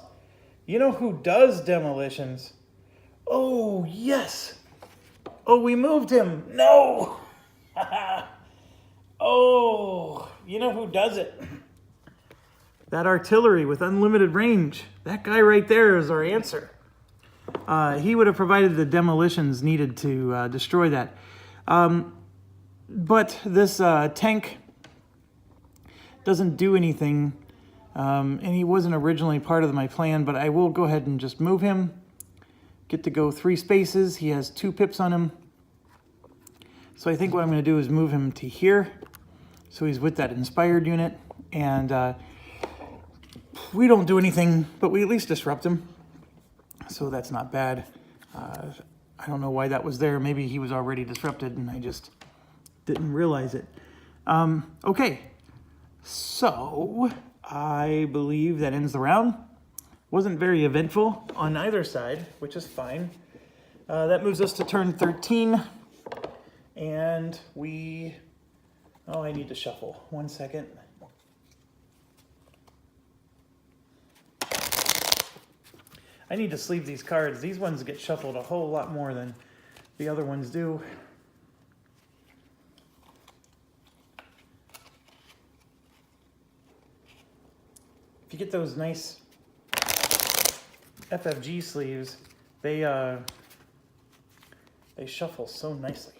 You know who does demolitions? Oh, yes. Oh, we moved him. No. Oh, you know who does it? That artillery with unlimited range. That guy right there is our answer. He would have provided the demolitions needed to destroy that. But this tank doesn't do anything, and he wasn't originally part of my plan, but I will go ahead and just move him. Get to go 3 spaces. He has 2 pips on him. So I think what I'm going to do is move him to here. So he's with that inspired unit, and we don't do anything, but we at least disrupt him. So that's not bad. I don't know why that was there. Maybe he was already disrupted, and I just didn't realize it. Okay, so I believe that ends the round. Wasn't very eventful on either side, which is fine. That moves us to turn 13, and we... Oh, I need to shuffle. 1 second. I need to sleeve these cards. These ones get shuffled a whole lot more than the other ones do. If you get those nice FFG sleeves, they shuffle so nicely.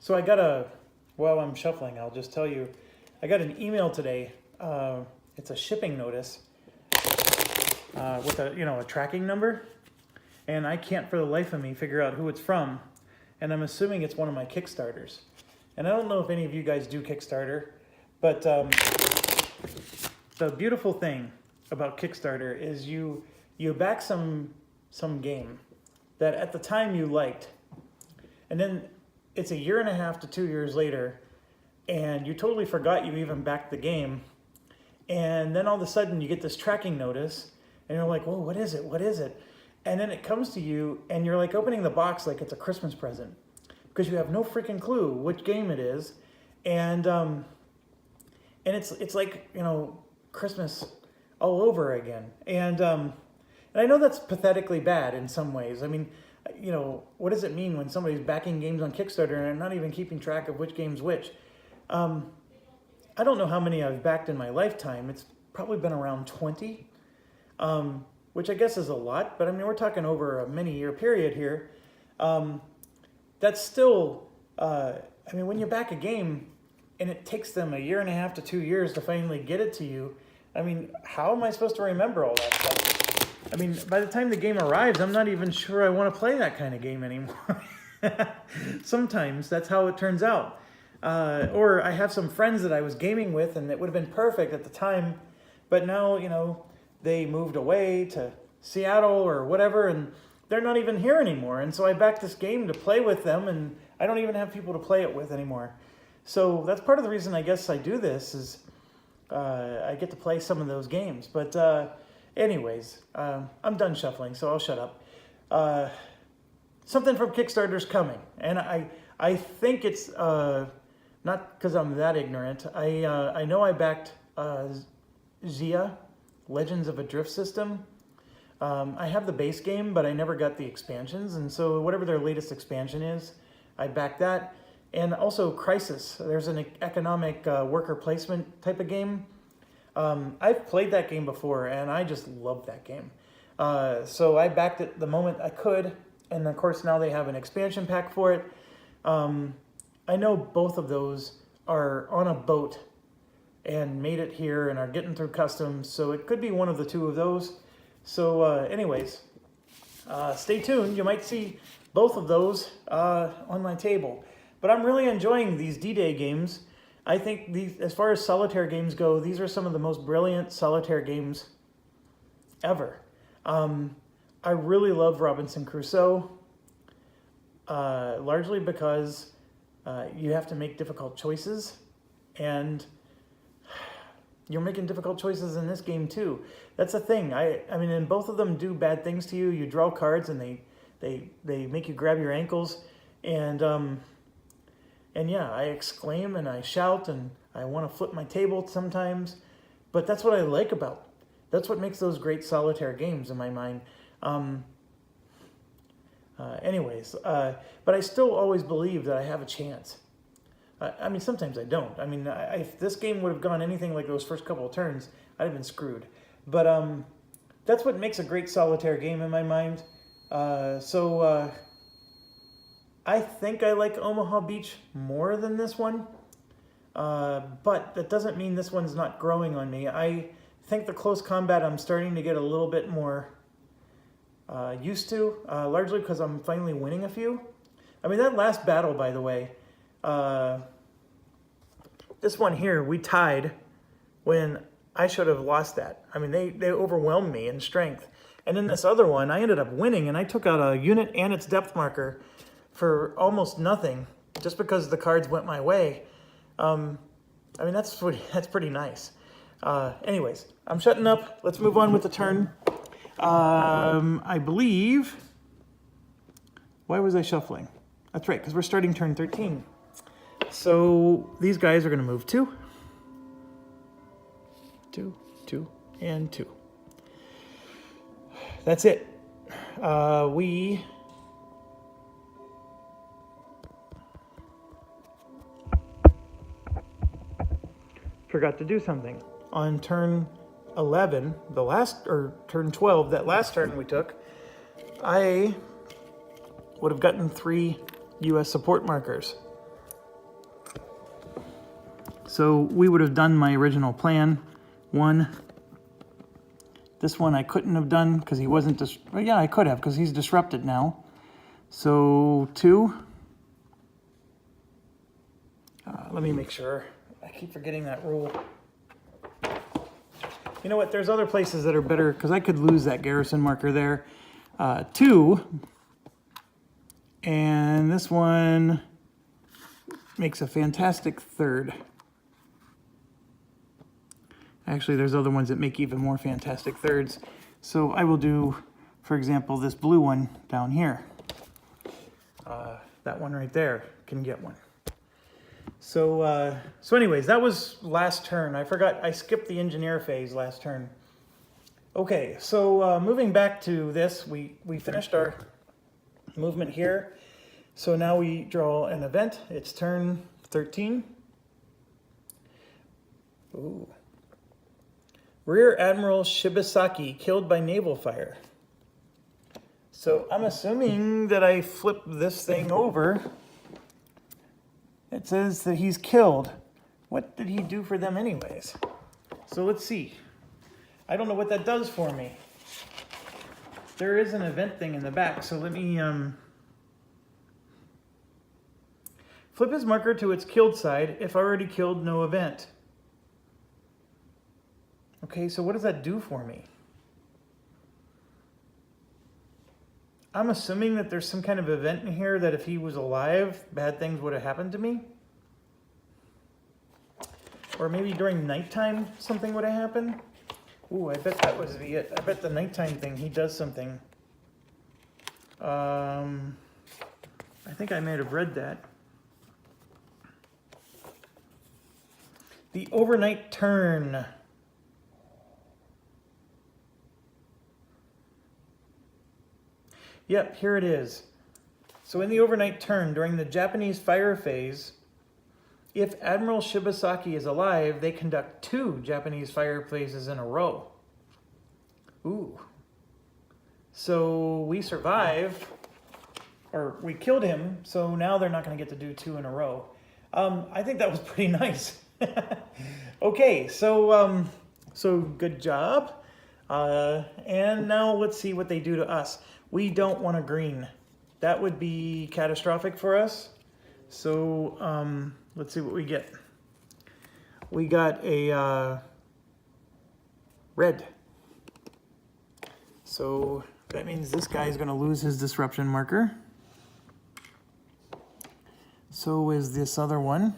So I got while I'm shuffling, I'll just tell you, I got an email today. It's a shipping notice with a tracking number, and I can't for the life of me figure out who it's from, and I'm assuming it's one of my Kickstarters. And I don't know if any of you guys do Kickstarter, but the beautiful thing about Kickstarter is you back some game that at the time you liked, and then it's 1.5 to 2 years later, and you totally forgot you even backed the game, and then all of a sudden you get this tracking notice, and you're like, whoa, what is it? What is it? And then it comes to you, and you're like opening the box like it's a Christmas present, because you have no freaking clue which game it is, and it's like, Christmas all over again, and I know that's pathetically bad in some ways. I mean, what does it mean when somebody's backing games on Kickstarter and not even keeping track of which game's which? I don't know how many I've backed in my lifetime. It's probably been around 20, which I guess is a lot, but I mean, we're talking over a many-year period here. That's still, when you back a game and it takes them 1.5 to 2 years to finally get it to you, I mean, how am I supposed to remember all that stuff? I mean, by the time the game arrives, I'm not even sure I want to play that kind of game anymore. Sometimes that's how it turns out. Or I have some friends that I was gaming with and it would have been perfect at the time, but now, they moved away to Seattle or whatever, and they're not even here anymore. And so I backed this game to play with them, and I don't even have people to play it with anymore. So that's part of the reason I guess I do this is I get to play some of those games. But anyways, I'm done shuffling, so I'll shut up. Something from Kickstarter's coming, and I think it's not because I'm that ignorant. I know I backed Zia, Legends of a Drift System. I have the base game, but I never got the expansions, and so whatever their latest expansion is, I backed that. And also Crisis. There's an economic worker placement type of game. I've played that game before, and I just love that game. So I backed it the moment I could, and of course now they have an expansion pack for it. I know both of those are on a boat and made it here and are getting through customs, so it could be one of the two of those. So anyways, stay tuned. You might see both of those on my table. But I'm really enjoying these D-Day games. I think these, as far as solitaire games go, these are some of the most brilliant solitaire games ever. I really love Robinson Crusoe, largely because you have to make difficult choices, and you're making difficult choices in this game too. That's the thing. I mean, and both of them do bad things to you. You draw cards, and they make you grab your ankles, and yeah, I exclaim and I shout and I want to flip my table sometimes, but that's what I like about. That's what makes those great solitaire games in my mind. But I still always believe that I have a chance. I mean, sometimes I don't. I mean, if this game would have gone anything like those first couple of turns, I'd have been screwed. But that's what makes a great solitaire game in my mind. I think I like Omaha Beach more than this one, but that doesn't mean this one's not growing on me. I think the close combat I'm starting to get a little bit more used to, largely because I'm finally winning a few. I mean, that last battle, by the way, this one here, we tied when I should have lost that. I mean, they overwhelmed me in strength. And in this other one, I ended up winning, and I took out a unit and its depth marker for almost nothing, just because the cards went my way. I mean, that's pretty nice. Anyways, I'm shutting up. Let's move on with the turn. I believe... Why was I shuffling? That's right, because we're starting turn 13. So these guys are going to move 2, 2, 2, and 2. That's it. We... forgot to do something. On turn 11, turn 12, that last turn we took, I would have gotten 3 US support markers. So we would have done my original plan. 1. This one I couldn't have done because he wasn't, well, yeah, I could have because he's disrupted now. So 2. Let me make sure. I keep forgetting that rule. You know what? There's other places that are better because I could lose that garrison marker there. 2. And this one makes a fantastic 3rd. Actually, there's other ones that make even more fantastic 3rds. So I will do, for example, this blue one down here. That one right there can get one. So anyways, that was last turn. I forgot, I skipped the engineer phase last turn. Okay, so moving back to this, we finished our movement here. So now we draw an event. It's turn 13. Ooh. Rear Admiral Shibasaki killed by naval fire. So I'm assuming that I flip this thing over. It says that he's killed. What did he do for them anyways? So let's see. I don't know what that does for me. There is an event thing in the back, so let me flip his marker to its killed side. If already killed, no event. Okay, so what does that do for me? I'm assuming that there's some kind of event in here that if he was alive, bad things would have happened to me. Or maybe during nighttime, something would have happened. Ooh, I bet that was it. I bet the nighttime thing, he does something. I think I might have read that. The overnight turn. Yep, here it is. So in the overnight turn, during the Japanese fire phase, if Admiral Shibasaki is alive, they conduct 2 Japanese fire phases in a row. Ooh. So we survived, or we killed him, so now they're not going to get to do 2 in a row. I think that was pretty nice. Okay, so good job. And now let's see what they do to us. We don't want a green. That would be catastrophic for us. So let's see what we get. We got a red. So that means this guy is going to lose his disruption marker. So is this other one.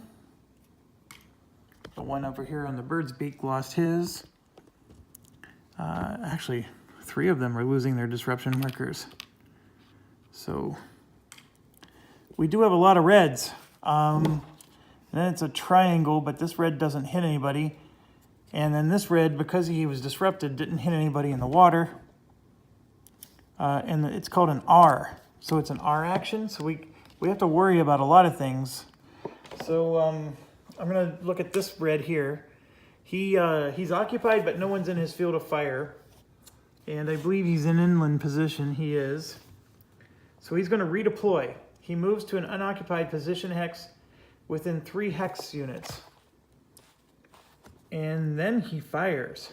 The one over here on the bird's beak lost his. Actually, 3 of them are losing their disruption markers. So we do have a lot of reds. And then it's a triangle, but this red doesn't hit anybody. And then this red, because he was disrupted, didn't hit anybody in the water. And it's called an R. So it's an R action. So we have to worry about a lot of things. So I'm going to look at this red here. He's occupied, but no one's in his field of fire. And I believe he's in inland position. He is. So he's going to redeploy. He moves to an unoccupied position hex within 3 hex units. And then he fires.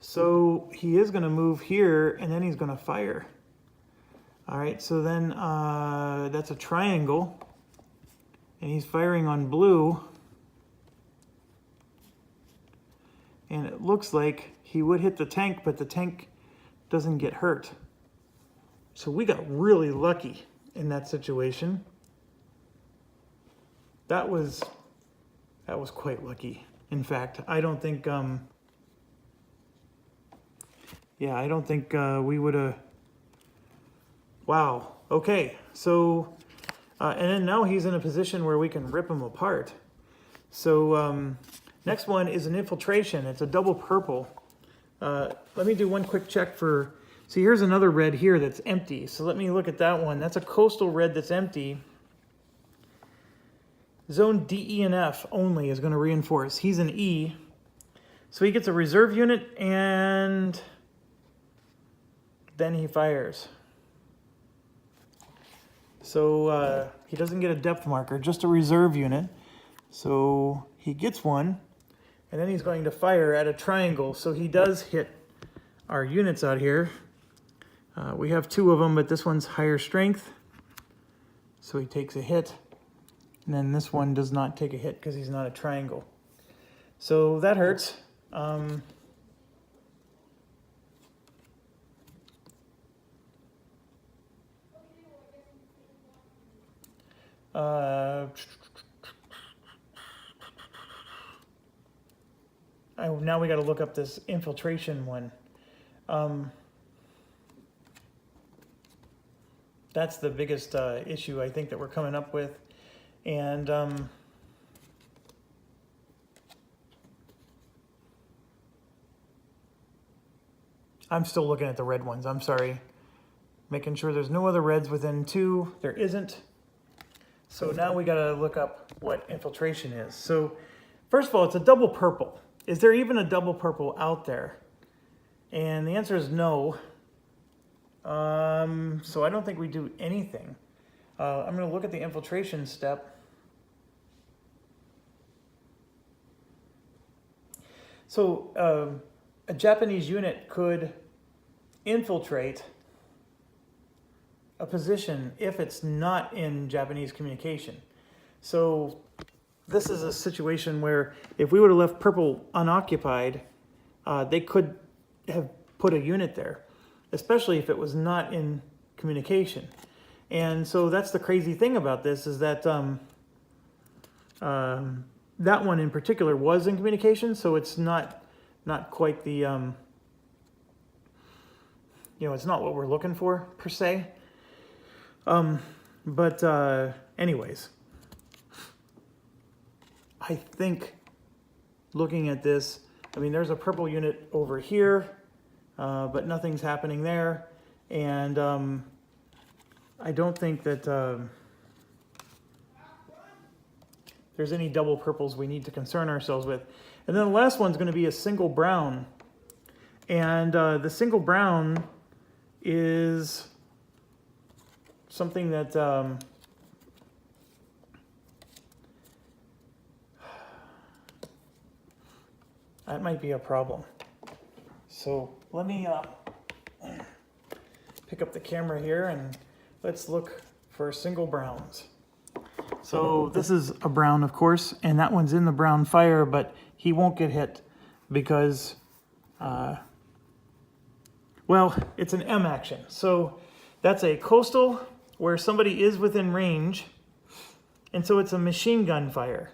So he is going to move here, and then he's going to fire. All right, so then that's a triangle. And he's firing on blue. And it looks like he would hit the tank, but the tank doesn't get hurt. So we got really lucky in that situation. That was quite lucky. In fact, I don't think I don't think we would have. Wow. Okay. So and then now he's in a position where we can rip him apart. So next one is an infiltration. It's a double purple. Let me do one quick check for. See, here's another red here that's empty. So let me look at that one. That's a coastal red that's empty. Zone D, E, and F only is going to reinforce. He's an E. So he gets a reserve unit, and then he fires. So he doesn't get a depth marker, just a reserve unit. So he gets one, and then he's going to fire at a triangle. So he does hit our units out here. We have 2 of them, but this one's higher strength. So he takes a hit. And then this one does not take a hit because he's not a triangle. So that hurts. Now we got to look up this infiltration one. That's the biggest issue I think that we're coming up with. And I'm still looking at the red ones. I'm sorry. Making sure there's no other reds within 2. There isn't. So now we got to look up what infiltration is. So first of all, it's a double purple. Is there even a double purple out there? And the answer is no. So I don't think we do anything. I'm going to look at the infiltration step. So a Japanese unit could infiltrate a position if it's not in Japanese communication. So this is a situation where if we would have left purple unoccupied, they could have put a unit there. especially if it was not in communication. And so that's the crazy thing about this, is that that one in particular was in communication, so it's not quite the, you know, it's not what we're looking for, per se. Anyways, I think looking at this, I mean, there's a purple unit over here, but nothing's happening there. And I don't think that there's any double purples we need to concern ourselves with. And then the last one's going to be a single brown. And the single brown is something that that might be a problem. So let me pick up the camera here and let's look for single browns. So this is a brown, of course, and that one's in the brown fire, but he won't get hit because, well, it's an M action. So that's a coastal where somebody is within range, and so it's a machine gun fire.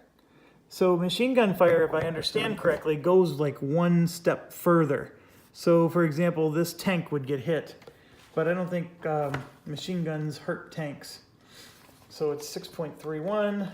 So machine gun fire, if I understand correctly, goes like one step further. So for example, this tank would get hit, but I don't think machine guns hurt tanks. So it's 6.31.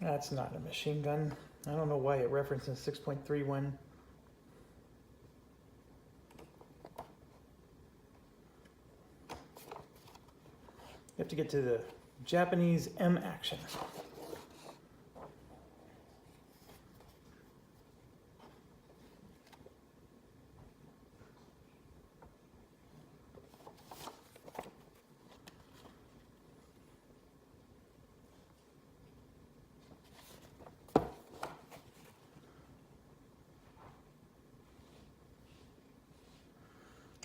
That's not a machine gun. I don't know why it references 6.31. You have to get to the Japanese M action.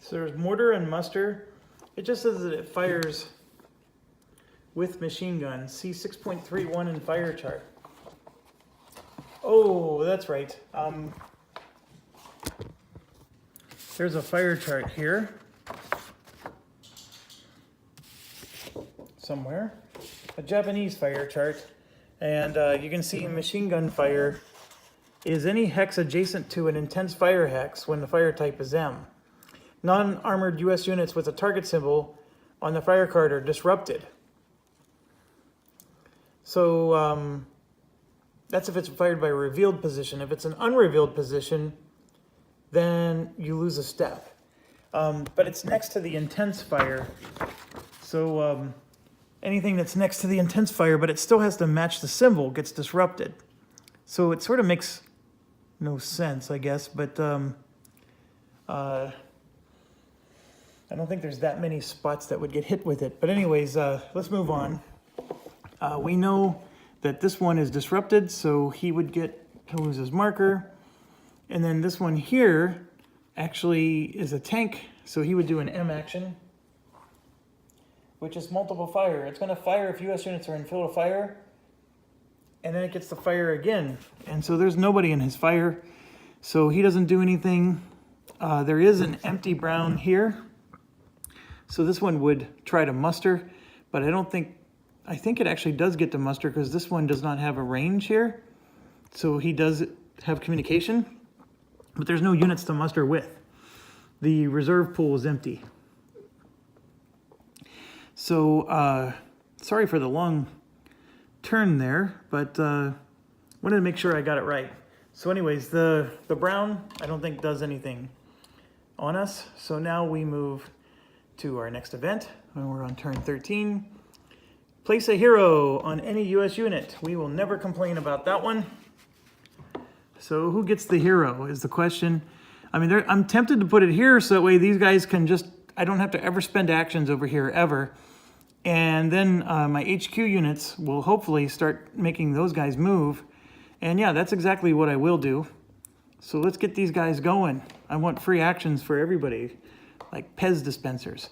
So there's mortar and muster. It just says that it fires with machine gun. See 6.31 in fire chart. Oh, that's right. There's a fire chart here somewhere, a Japanese fire chart, and you can see machine gun fire is any hex adjacent to an intense fire hex when the fire type is M. Non-armored U.S. units with a target symbol on the fire card are disrupted. So that's if it's fired by a revealed position. If it's an unrevealed position, then you lose a step. But it's next to the intense fire. So anything that's next to the intense fire, but it still has to match the symbol, gets disrupted. So it sort of makes no sense, I guess, but I don't think there's that many spots that would get hit with it. But anyways, let's move on. We know that this one is disrupted, so he would get to lose his marker. And then this one here actually is a tank, so he would do an M action, which is multiple fire. It's going to fire if U.S. units are in field of fire, and then it gets to fire again. And so there's nobody in his fire, so he doesn't do anything. There is an empty brown here. So this one would try to muster, but I think it actually does get to muster because this one does not have a range here. So he does have communication, but there's no units to muster with. The reserve pool is empty. So sorry for the long turn there, but wanted to make sure I got it right. So anyways, the brown I don't think does anything on us. So now we move to our next event, when we're on turn 13. Place a hero on any U.S. unit. We will never complain about that one. So who gets the hero is the question. I mean, I'm tempted to put it here so that way these guys can just, I don't have to ever spend actions over here ever. And then my HQ units will hopefully start making those guys move. And yeah, that's exactly what I will do. So let's get these guys going. I want free actions for everybody, like Pez dispensers.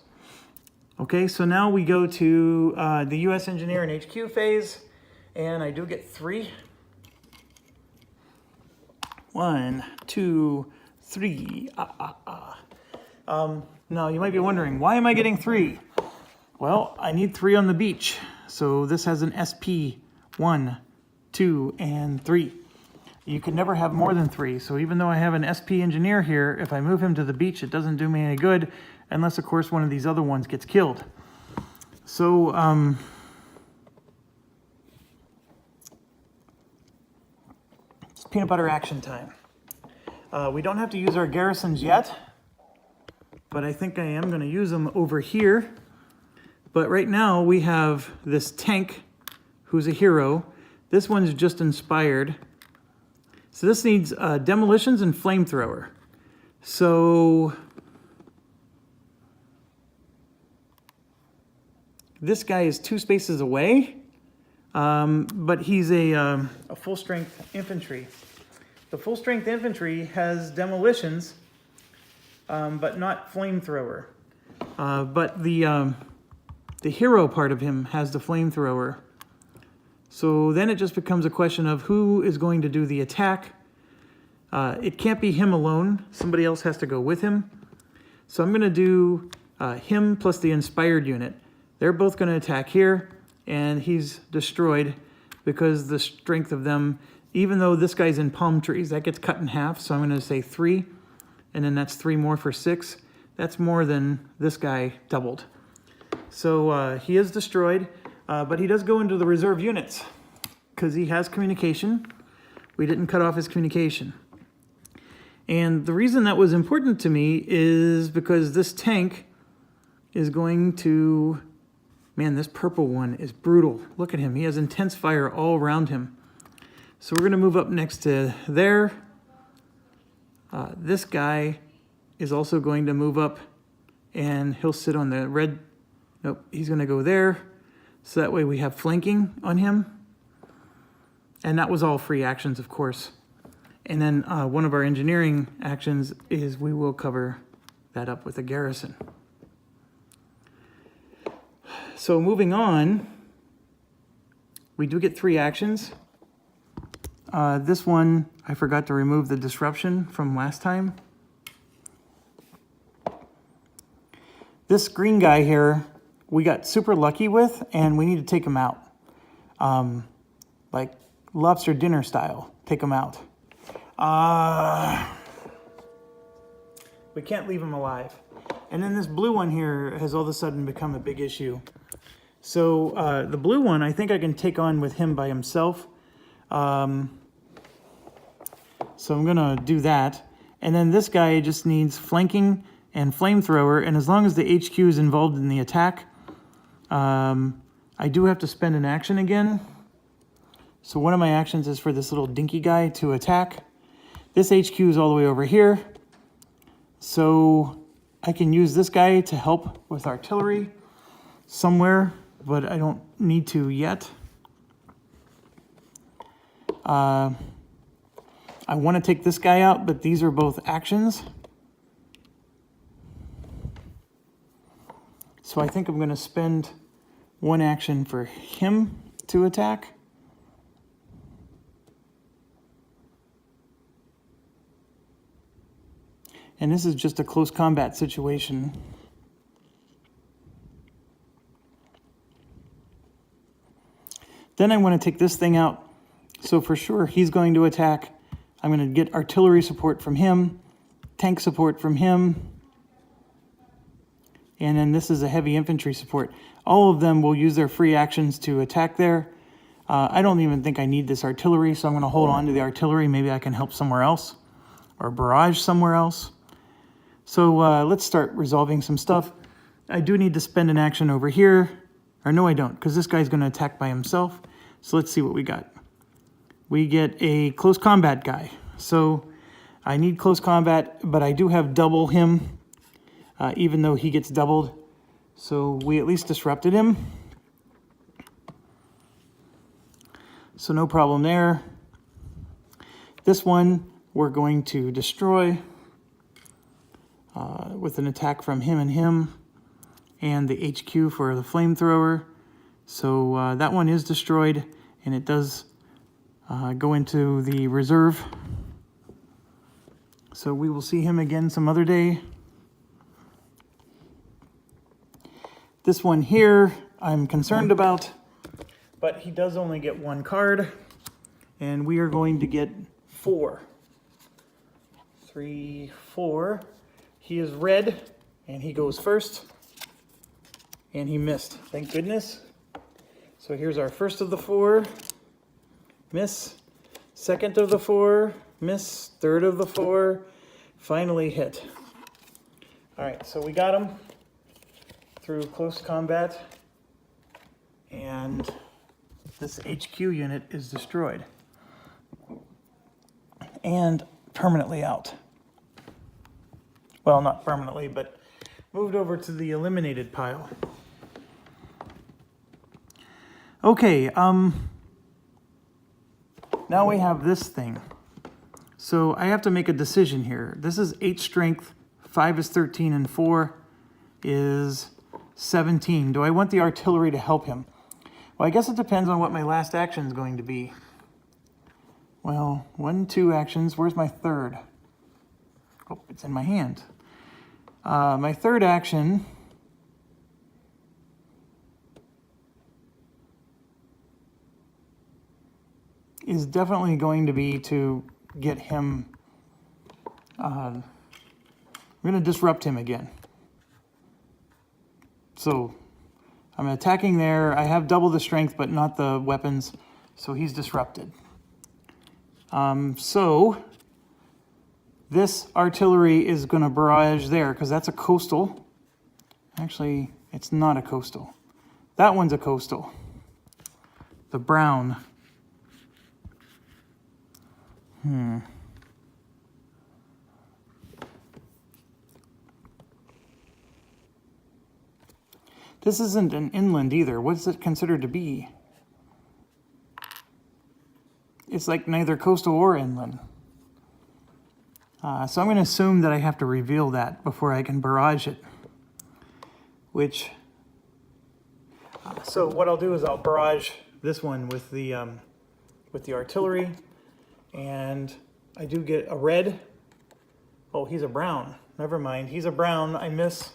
Okay, so now we go to the U.S. Engineer and HQ phase, and I do get 3. 1, 2, 3. Now you might be wondering, why am I getting 3? Well, I need 3 on the beach. So this has an SP 1, 2, and 3. You can never have more than 3. So even though I have an SP engineer here, if I move him to the beach, it doesn't do me any good, unless of course one of these other ones gets killed. So it's peanut butter action time. We don't have to use our garrisons yet, but I think I am going to use them over here. But right now we have this tank who's a hero. This one's just inspired. So this needs demolitions and flamethrower. So this guy is 2 spaces away, but he's a full-strength infantry. The full-strength infantry has demolitions, but not flamethrower. But the hero part of him has the flamethrower. So then it just becomes a question of who is going to do the attack. It can't be him alone. Somebody else has to go with him. So I'm going to do him plus the inspired unit. They're both going to attack here, and he's destroyed because the strength of them, even though this guy's in palm trees, that gets cut in half. So I'm going to say 3, and then that's 3 more for 6. That's more than this guy doubled. So he is destroyed. But he does go into the reserve units because he has communication. We didn't cut off his communication. And the reason that was important to me is because this tank is going to... Man, this purple one is brutal. Look at him. He has intense fire all around him. So we're going to move up next to there. This guy is also going to move up, and he'll sit on the red... Nope, he's going to go there. So that way we have flanking on him. And that was all free actions, of course. And then one of our engineering actions is we will cover that up with a garrison. So moving on, we do get 3 actions. This one, I forgot to remove the disruption from last time. This green guy here, we got super lucky with, and we need to take him out. Like lobster dinner style, take him out. We can't leave him alive. And then this blue one here has all of a sudden become a big issue. So the blue one, I think I can take on with him by himself. So I'm gonna do that. And then this guy just needs flanking and flamethrower, and as long as the HQ is involved in the attack, I do have to spend an action again. So one of my actions is for this little dinky guy to attack. This HQ is all the way over here. So I can use this guy to help with artillery somewhere, but I don't need to yet. I want to take this guy out, but these are both actions. So I think I'm going to spend 1 action for him to attack. And this is just a close combat situation. Then I want to take this thing out. So for sure, he's going to attack. I'm going to get artillery support from him, tank support from him, and then this is a heavy infantry support. All of them will use their free actions to attack there. I don't even think I need this artillery, so I'm going to hold on to the artillery. Maybe I can help somewhere else or barrage somewhere else. So let's start resolving some stuff. I do need to spend an action over here. Or no, I don't, because this guy's going to attack by himself. So let's see what we got. We get a close combat guy. So I need close combat, but I do have double him, even though he gets doubled. So we at least disrupted him. So no problem there. This one, we're going to destroy with an attack from him and the HQ for the flamethrower. So that one is destroyed, and it does go into the reserve. So we will see him again some other day. This one here I'm concerned about, but he does only get one card, and we are going to get 4. 3, 4. He is red, and he goes first, and he missed. Thank goodness. So here's our first of the 4. Miss. Second of the 4. Miss. Third of the 4. Finally hit. All right, so we got him through close combat, and this HQ unit is destroyed and permanently out. Well, not permanently, but moved over to the eliminated pile. Okay, now we have this thing. So I have to make a decision here. This is 8 strength, 5 is 13, and 4 is 17. Do I want the artillery to help him? Well, I guess it depends on what my last action is going to be. Well, 1, 2 actions. Where's my third? Oh, it's in my hand. My third action is definitely going to be to get him. I'm going to disrupt him again. So I'm attacking there. I have double the strength, but not the weapons, so he's disrupted. So this artillery is going to barrage there because that's a coastal. Actually, it's not a coastal. That one's a coastal. The brown. This isn't an inland either. What's it considered to be? It's like neither coastal or inland. So I'm going to assume that I have to reveal that before I can barrage it. So what I'll do is I'll barrage this one with the artillery, and I do get a red. Oh, he's a brown. Never mind. He's a brown. I miss.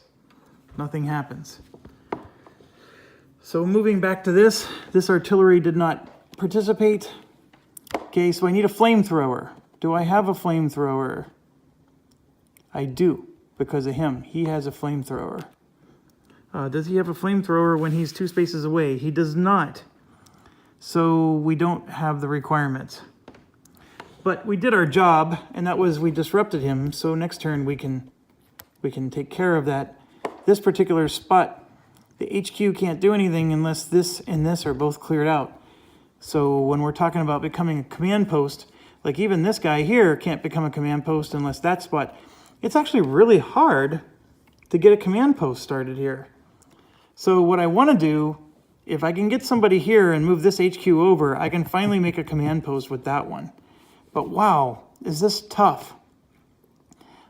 Nothing happens. So moving back to this artillery did not participate. Okay, so I need a flamethrower. Do I have a flamethrower? I do, because of him. He has a flamethrower. Does he have a flamethrower when he's 2 spaces away? He does not. So we don't have the requirements. But we did our job, and that was we disrupted him. So next turn we can take care of that. This particular spot, the HQ can't do anything unless this and this are both cleared out. So when we're talking about becoming a command post, like even this guy here can't become a command post unless that spot. It's actually really hard to get a command post started here. So what I want to do, if I can get somebody here and move this HQ over, I can finally make a command post with that one. But wow, is this tough?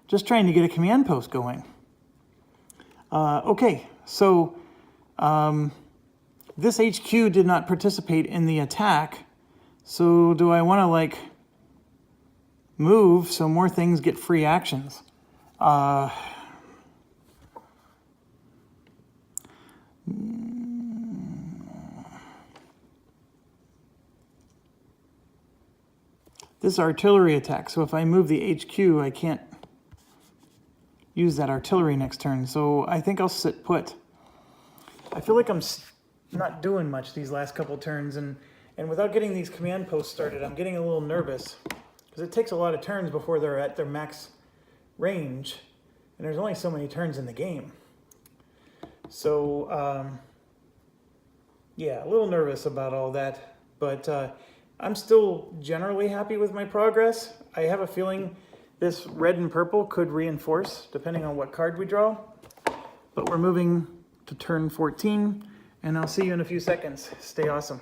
Just trying to get a command post going. Okay, so this HQ did not participate in the attack. So do I want to like move so more things get free actions? This artillery attack. So if I move the HQ, I can't use that artillery next turn. So I think I'll sit put. I feel like I'm not doing much these last couple turns, and without getting these command posts started, I'm getting a little nervous because it takes a lot of turns before they're at their max range, and there's only so many turns in the game. So yeah, a little nervous about all that, but I'm still generally happy with my progress. I have a feeling this red and purple could reinforce depending on what card we draw, but we're moving to turn 14, and I'll see you in a few seconds. Stay awesome.